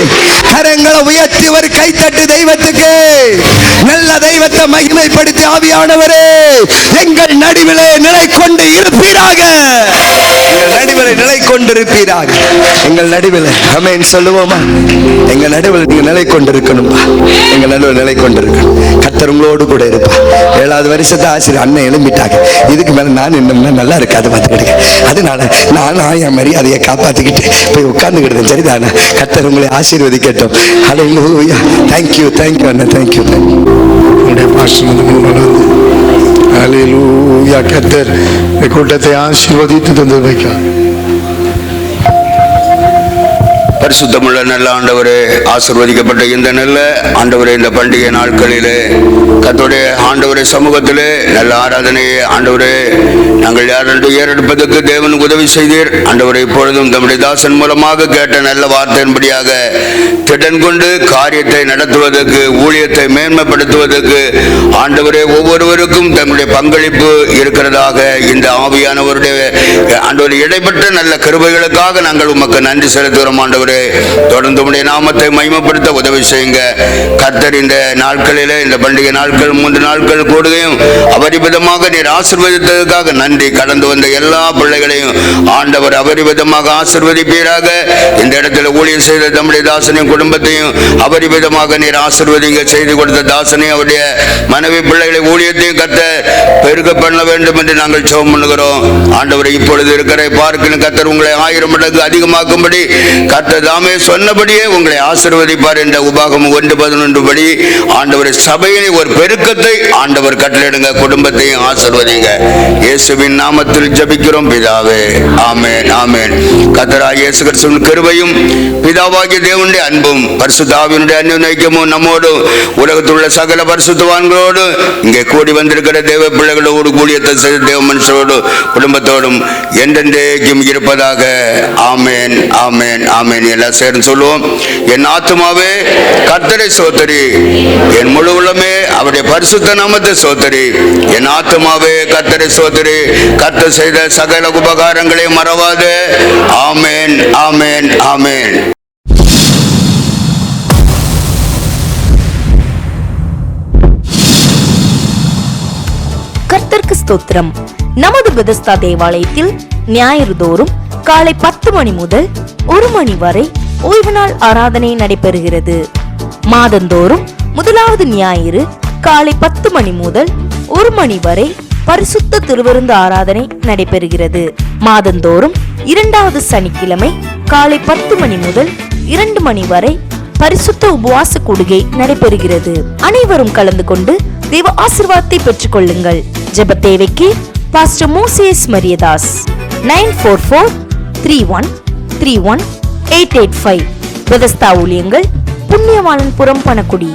கரங்களை உயர்த்தி ஒரு கைத்தட்டு தெய்வத்துக்கு. நல்ல தெய்வத்தை மகிமைப்படுத்தி ஆவியானவரே எங்கள் நடுவிலே நிலை கொண்டு இருப்பீராக, எங்கள் நடுவிலே நிலை கொண்டிருப்பீராக. எங்கள் நடுவில் ஆமென் சொல்லுவோமா? எங்கள் நடுவில் நீங்க நிலை கொண்டிருக்கணும்பா, எங்கள் நடுவில் நிலை கொண்டிருக்கணும். கர்த்தர் உங்களோடு கூட இருப்பா. 7வது வருஷத்தை ஆசிரியர் அண்ணன் எழும்பிட்டாங்க. இதுக்கு மேல நான் இன்னும் நல்லா இருக்காது பார்த்துக்கிடுங்க. அதனால நான் என் மரியாதையை காப்பாத்திக்கிட்டு போய் உட்கார்ந்துக்கிட்டேன். சரிதானா? கர்த்தர் உங்களை ஆசீர்வதிக்கட்டும். ஹல்லேலூயா. தேங்க்யூ, தேங்க்யூ அண்ணா, தேங்க்யூ. ஹல்லேலூயா. கர்த்தர் இந்த கூட்டத்தை ஆசீர்வதித்து தந்து வைக்கிறார். பரிசுத்தமுள்ள நல்ல ஆண்டவரே, ஆசீர்வதிக்கப்பட்ட இந்த நல்ல ஆண்டவரே, இந்த பண்டிகை நாட்களிலே கர்த்தருடைய ஆண்டவரே சமூகத்திலே நல்ல ஆராதனையை ஆண்டவரே நாங்கள் யாரென்று ஏறெடுப்பதற்கு தேவன் உதவி செய்தீர். ஆண்டவரே, இப்பொழுதும் தம்முடைய தாசன் மூலமாக கேட்ட நல்ல வார்த்தையின்படியாக திடன் கொண்டு காரியத்தை நடத்துவதற்கு, ஊழியத்தை மேன்மைப்படுத்துவதற்கு ஆண்டவரே ஒவ்வொருவருக்கும் தம்முடைய பங்களிப்பு இருக்கிறதாக இந்த ஆவியானவருடைய ஆண்டவரே இடைப்பட்ட நல்ல கிருபைகளுக்காக நாங்கள் உமக்கு நன்றி செலுத்துகிறோம். ஆண்டவரே, தொடர்ந்து உம்முடைய நாமத்தை மகிமைப்படுத்த உதவி செய்யுங்க. கர்த்தர் இந்த நாட்களிலே, இந்த பண்டிகை நாட்கள் 3 நாட்கள் கூடுகையும் அபரிவிதமாக நீர் ஆசீர்வதித்ததற்காக நன்றி. கடந்து வந்த எல்லா பிள்ளைகளையும் ஆண்டவர் அபரிவிதமாக ஆசீர்வதிப்பீராக. இந்த இடத்துல ஊழியம் செய்த தம்முடைய தாசனையும் குடும்பத்தையும் அபரிவிதமாக நீர் ஆசீர்வதிங்க. செய்து கொடுத்த தாசனையும் அவருடைய மனைவி பிள்ளைகளை ஊழியத்தையும் கர்த்தர் பெருக பண்ண வேண்டும் என்று நாங்கள் ஜெபம் பண்ணுகிறோம். ஆண்டவர், இப்பொழுது இருக்கிற பார்க்கணும் கர்த்தர் உங்களை 1000 மடங்கு அதிகமாக்கும்படி கர்த்தர் தாமே சொன்னபடியே உங்களை ஆசீர்வதிப்பார் என்ற உபாகமம் 1:11 படி ஆண்டவர் சபையினை ஒரு பெருக்கத்தை ஆண்டவர் கட்டளையிடுங்க, குடும்பத்தையும் ஆசீர்வதிங்க. இயேசுவின் நாமத்தில் ஜெபிக்கிறோம் பிதாவே, ஆமென் ஆமென். கர்த்தராகிய இயேசு கிறிஸ்துவின் கிருபையும் பிதாவாகிய தேவனுடைய அன்பும் பரிசுத்த ஆவியினுடைய அன்யோன்யமும் நம்மோடு உலகத்தில் உள்ள சகல பரிசுத்தவான்களோடு இங்கே கூடி வந்திருக்கிற தேவ பிள்ளைகளோடு கூடியத்தை செய்த தேவ மனுஷரோடு குடும்பத்தோடும் என்றென்றைக்கும் இருப்பதாக. ஆமென் ஆமென் ஆமென். எல்லாம் சேர்ந்து சொல்லுவோம். என் ஆத்துமாவே கர்த்தரை சோத்தரி, என் முழு உள்ளமே அவருடைய பரிசுத்த நாமத்தை சோத்தரி. என் ஆத்துமாவே கர்த்தரை சோத்தரி, கர்த்தர் செய்த சகல உபகாரங்களை மறவாது. ஆமென் ஆமென் ஆமென். கர்த்தருக்கு ஸ்தோத்திரம். நமது பெதஸ்தா தேவாலயத்தில் ஞாயிறு தோறும் காலை 10 மணி முதல் 1 மணி வரை ஓய்வு நாள் ஆராதனை நடைபெறுகிறது. மாதந்தோறும் முதலாவது ஞாயிறு காலை 10 மணி முதல் 1 மணி வரை பரிசுத்த திருவிருந்து ஆராதனை நடைபெறுகிறது. மாதந்தோறும் இரண்டாவது சனிக்கிழமை காலை 10 மணி முதல் 2 மணி வரை பரிசுத்த உபவாச கூடுகை நடைபெறுகிறது. அனைவரும் கலந்து கொண்டு தேவ ஆசீர்வாதத்தை பெற்றுக் கொள்ளுங்கள். ஜெப தேவைக்கு பாஸ்டர் மோசேஸ் மரியதாஸ் 9443131885. பெதஸ்தா ஊழியங்கள், புண்ணியவாளன்புரம், பணக்குடி.